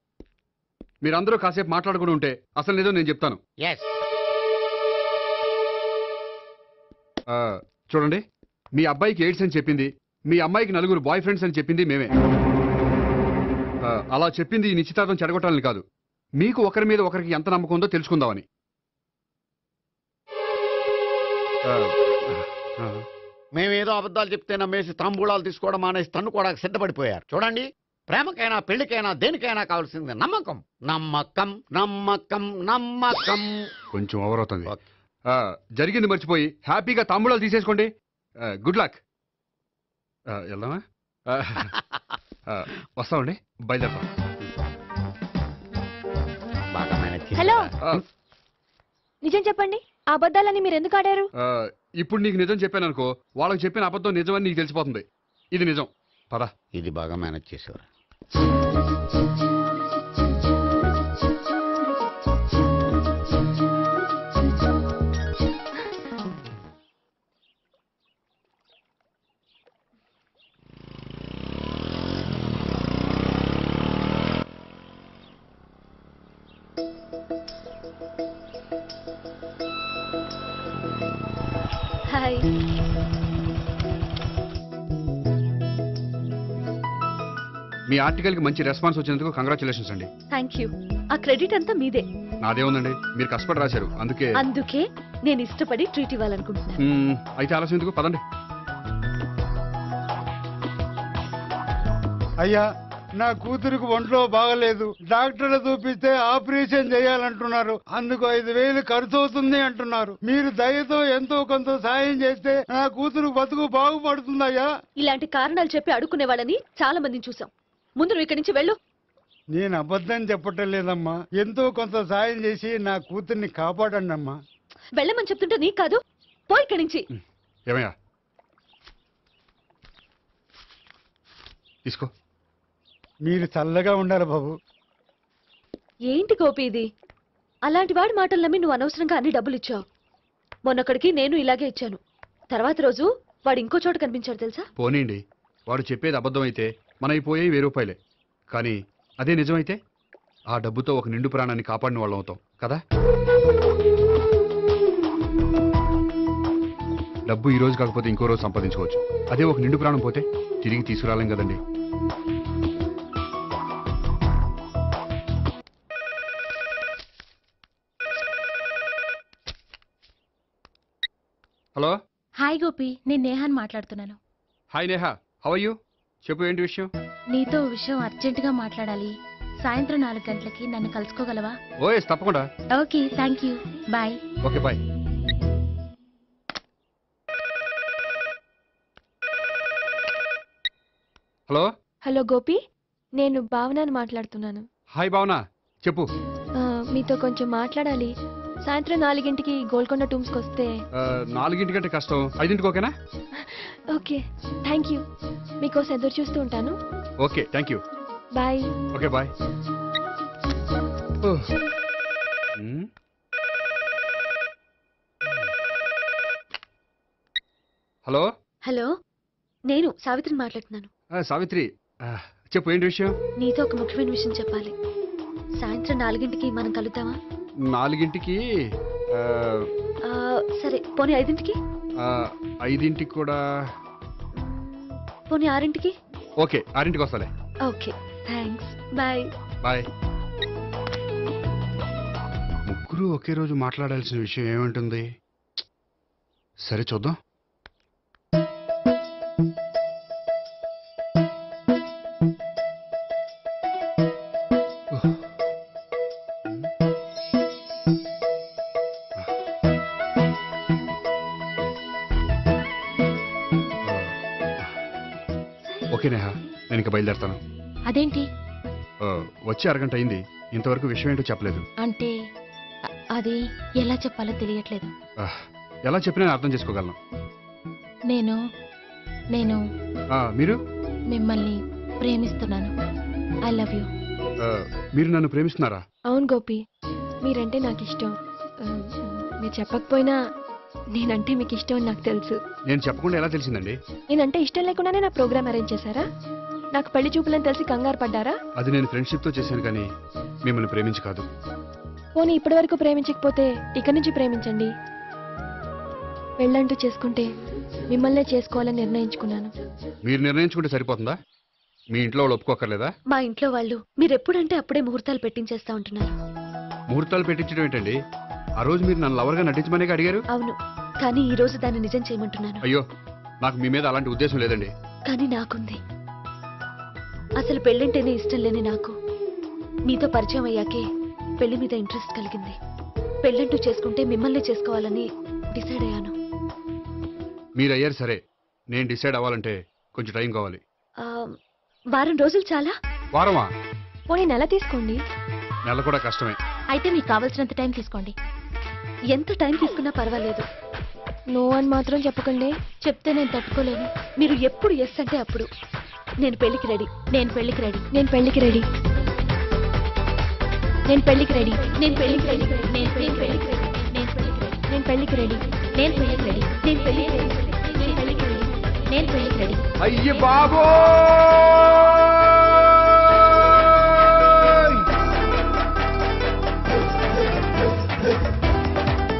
మీరందరూ కాసేపు మాట్లాడుకుని ఉంటే అసలు నిజం నేను చెప్తాను. చూడండి, మీ అబ్బాయికి ఎయిడ్స్ అని చెప్పింది, మీ అమ్మాయికి 4 బాయ్ ఫ్రెండ్స్ అని చెప్పింది మేమే. అలా చెప్పింది ఈ నిశ్చితార్థం చెడగొట్టాలని కాదు, మీకు ఒకరి మీద ఒకరికి ఎంత నమ్మకం ఉందో తెలుసుకుందామని. మేమేదో అబద్ధాలు చెప్తే నమ్మేసి తాంబూలాలు తీసుకోవడం మానేసి తన్నుకోవడానికి సిద్ధపడిపోయారు. చూడండి, ప్రేమకైనా పెళ్లికైనా దేనికైనా కావాల్సింది నమ్మకం. నమ్మకం నమ్మకం నమ్మకం. కొంచెం ఓవర్ అవుతుంది. జరిగింది మర్చిపోయి హ్యాపీగా తాంబూలాలు తీసేసుకోండి. Good luck. వెళ్దామా? వస్తామండి, బయలుదేరతాం. హలో, నిజం చెప్పండి, ఆ అబద్ధాలని మీరు ఎందుకు ఆడారు? ఇప్పుడు నీకు నిజం చెప్పాను అనుకో, వాళ్ళకి చెప్పిన అబద్ధం నిజమని నీకు తెలిసిపోతుంది. ఇది నిజం. పదా. ఇది బాగా మేనేజ్ చేసేవారు. హాయ్. మీ ఆర్టికల్కి మంచి రెస్పాన్స్ వచ్చినందుకు కంగ్రాచులేషన్స్ అండి. Thank you. ఆ క్రెడిట్ అంతా మీదే. నాదే ఉందండి, మీరు కష్టపడి రాశారు, అందుకే. అందుకే నేను ఇష్టపడి ట్రీట్ ఇవ్వాలనుకుంటున్నాను. అయితే ఆలస్యం ఎందుకు, పదండి. అయ్యా, నా కూతురికి ఒంట్లో బాగలేదు, డాక్టర్లు చూపిస్తే ఆపరేషన్ చేయాలంటున్నారు, అందుకు 5,000 ఖర్చు అవుతుంది అంటున్నారు. మీరు దయతో ఎంతో కొంత సాయం చేస్తే నా కూతురు బతుకు బాగుపడుతుందయ్యా. ఇలాంటి కారణాలు చెప్పి అడుక్కునే వాళ్ళని చాలా మందిని చూసాం. ముందు నువ్వు ఇక్కడి నుంచి వెళ్ళు. నేను అబద్ధం చెప్పటం లేదమ్మా, ఎంతో కొంత సాయం చేసి నా కూతుర్ని కాపాడండి అమ్మా. వెళ్ళమని చెప్తుంటే నీకు కాదు, పో ఇక్కడి నుంచి. ఏమయ్యా, తీసుకో. మీరు చల్లగా ఉండాలి బాబు. ఏంటి గోపి ఇది? అలాంటి వాడి మాటలు నమ్మి నువ్వు అనవసరంగా అన్ని డబ్బులు ఇచ్చావు. మొన్నక్కడికి నేను ఇలాగే ఇచ్చాను. తర్వాత రోజు వాడు ఇంకో చోట కనిపించాడు తెలుసా? పోనీండి, వాడు చెప్పేది అబద్ధం అయితే మనకి పోయేవి 1000 రూపాయలే, కానీ అదే నిజమైతే ఆ డబ్బుతో ఒక నిండు ప్రాణాన్ని కాపాడిన వాళ్ళం అవుతాం కదా. డబ్బు ఈ రోజు కాకపోతే ఇంకో రోజు సంపాదించుకోవచ్చు, అదే ఒక నిండు ప్రాణం పోతే తిరిగి తీసుకురాలేం కదండి. హలో. హాయ్ గోపి, నేను నేహాన్ మాట్లాడుతున్నాను. Hi Neha, how are you? చెప్పు, ఏంటి విషయం? నీతో విషయం అర్జెంటుగా మాట్లాడాలి. సాయంత్రం 4 గంటలకి నన్ను కలుసుకోగలవా? ఓ ఎస్, తప్పకుండా. Okay, thank you, bye. Okay, bye. Hello. Hello Gopi, నేను భావనని మాట్లాడుతున్నాను. హాయ్ భావన, చెప్పు. మీతో కొంచెం మాట్లాడాలి. సాయంత్రం 4 గోల్కొండ టూమ్స్కి వస్తే. 4 కష్టం, 5 ఓకేనా? Okay, thank you. మీకోసం ఎదురు చూస్తూ ఉంటాను. Okay, thank you. Bye. Okay, bye. Hello. Hello, నేను సావిత్రిని మాట్లాడుతున్నాను. సావిత్రి, చెప్పు, ఏంటి విషయం? నీతో ఒక ముఖ్యమైన విషయం చెప్పాలి. సాయంత్రం 4 మనం కలుద్దామా? 4 సరే, పోనీ 5 5 కూడా. పోనీ 6 ఓకే, 6 వస్తాలే. Okay, thanks, bye. బాయ్. ముగ్గురు ఒకే రోజు మాట్లాడాల్సిన విషయం ఏముంటుంది? సరే, చూద్దాం. ఓకే నేహా, నేను ఇక బయలుదేరుతాను. అదేంటి? వచ్చి 1 గంట అయింది, ఇంతవరకు విషయం ఏంటో చెప్పలేదు. అంటే అది ఎలా చెప్పాలో తెలియట్లేదు. ఎలా చెప్పినా అర్థం చేసుకోగలను. నేను మీరు మిమ్మల్ని ప్రేమిస్తున్నాను. I love you. మీరు నన్ను ప్రేమిస్తున్నారా? అవును గోపి, మీరంటే నాకు ఇష్టం. మీరు చెప్పకపోయినా నేనంటే మీకు ఇష్టం అని నాకు తెలుసు. నేను చెప్పకుండా ఎలా తెలిసిందండి? నేనంటే ఇష్టం లేకుండానే నా ప్రోగ్రామ్ అరేంజ్ చేశారా? నాకు పెళ్లి చూపులని తెలిసి కంగారు పడ్డారా? అది నేను ఫ్రెండ్షిప్ తో చేశాను కానీ మిమ్మల్ని ప్రేమించి కాదు. పోనీ ఇప్పటి వరకు ప్రేమించకపోతే ఇక నుంచి ప్రేమించండి. పెళ్ళంటూ చేసుకుంటే మిమ్మల్నే చేసుకోవాలని నిర్ణయించుకున్నాను. మీరు నిర్ణయించుకుంటే సరిపోతుందా? మీ ఇంట్లో వాళ్ళు ఒప్పుకోకర్లేదా? మా ఇంట్లో వాళ్ళు మీరెప్పుడంటే అప్పుడే ముహూర్తాలు పెట్టించేస్తా ఉంటున్నారు. ముహూర్తాలు పెట్టించడం ఏంటండి? ఆ రోజు మీరు నన్ను లవర్గా నటించమనే అడిగారు. అవును, కానీ ఈ రోజు దాన్ని నిజం చేయమంటున్నాను. అయ్యో, నాకు మీ మీద అలాంటి ఉద్దేశం లేదండి. కానీ నాకుంది. అసలు పెళ్ళంటేనే ఇష్టం లేని నాకు మీతో పరిచయం అయ్యాకే పెళ్లి మీద ఇంట్రెస్ట్ కలిగింది. పెళ్ళంటూ చేసుకుంటే మిమ్మల్ని చేసుకోవాలని డిసైడ్ అయ్యాను. మీరు అయ్యారు సరే, నేను డిసైడ్ అవ్వాలంటే కొంచెం టైం కావాలి. వారం రోజులు చాలా? వారమా? పోనీ నెల తీసుకోండి. నెల కూడా కష్టమే. అయితే మీకు కావాల్సినంత టైం తీసుకోండి. ఎంత టైం తీసుకున్నా పర్వాలేదు. నో అని మాత్రం చెప్పకండి. చెప్తే నేను తట్టుకోలేను. మీరు ఎప్పుడు ఎస్ అంటే అప్పుడు. నేను పెళ్లికి రెడీ. నేను పెళ్లికి రెడీ. నేను పెళ్లికి రెడీ. నేను పెళ్లికి రెడీ. నేను పెళ్లికి రెడీ. నేను పెళ్లికి రెడీ. నేను పెళ్లికి రెడీ. నేను పెళ్లికి రెడీ. నేను పెళ్లికి రెడీ. నేను పెళ్లికి రెడీ. నేను పెళ్లికి రెడీ. నేను పెళ్లికి రెడీ. అయ్య బాబో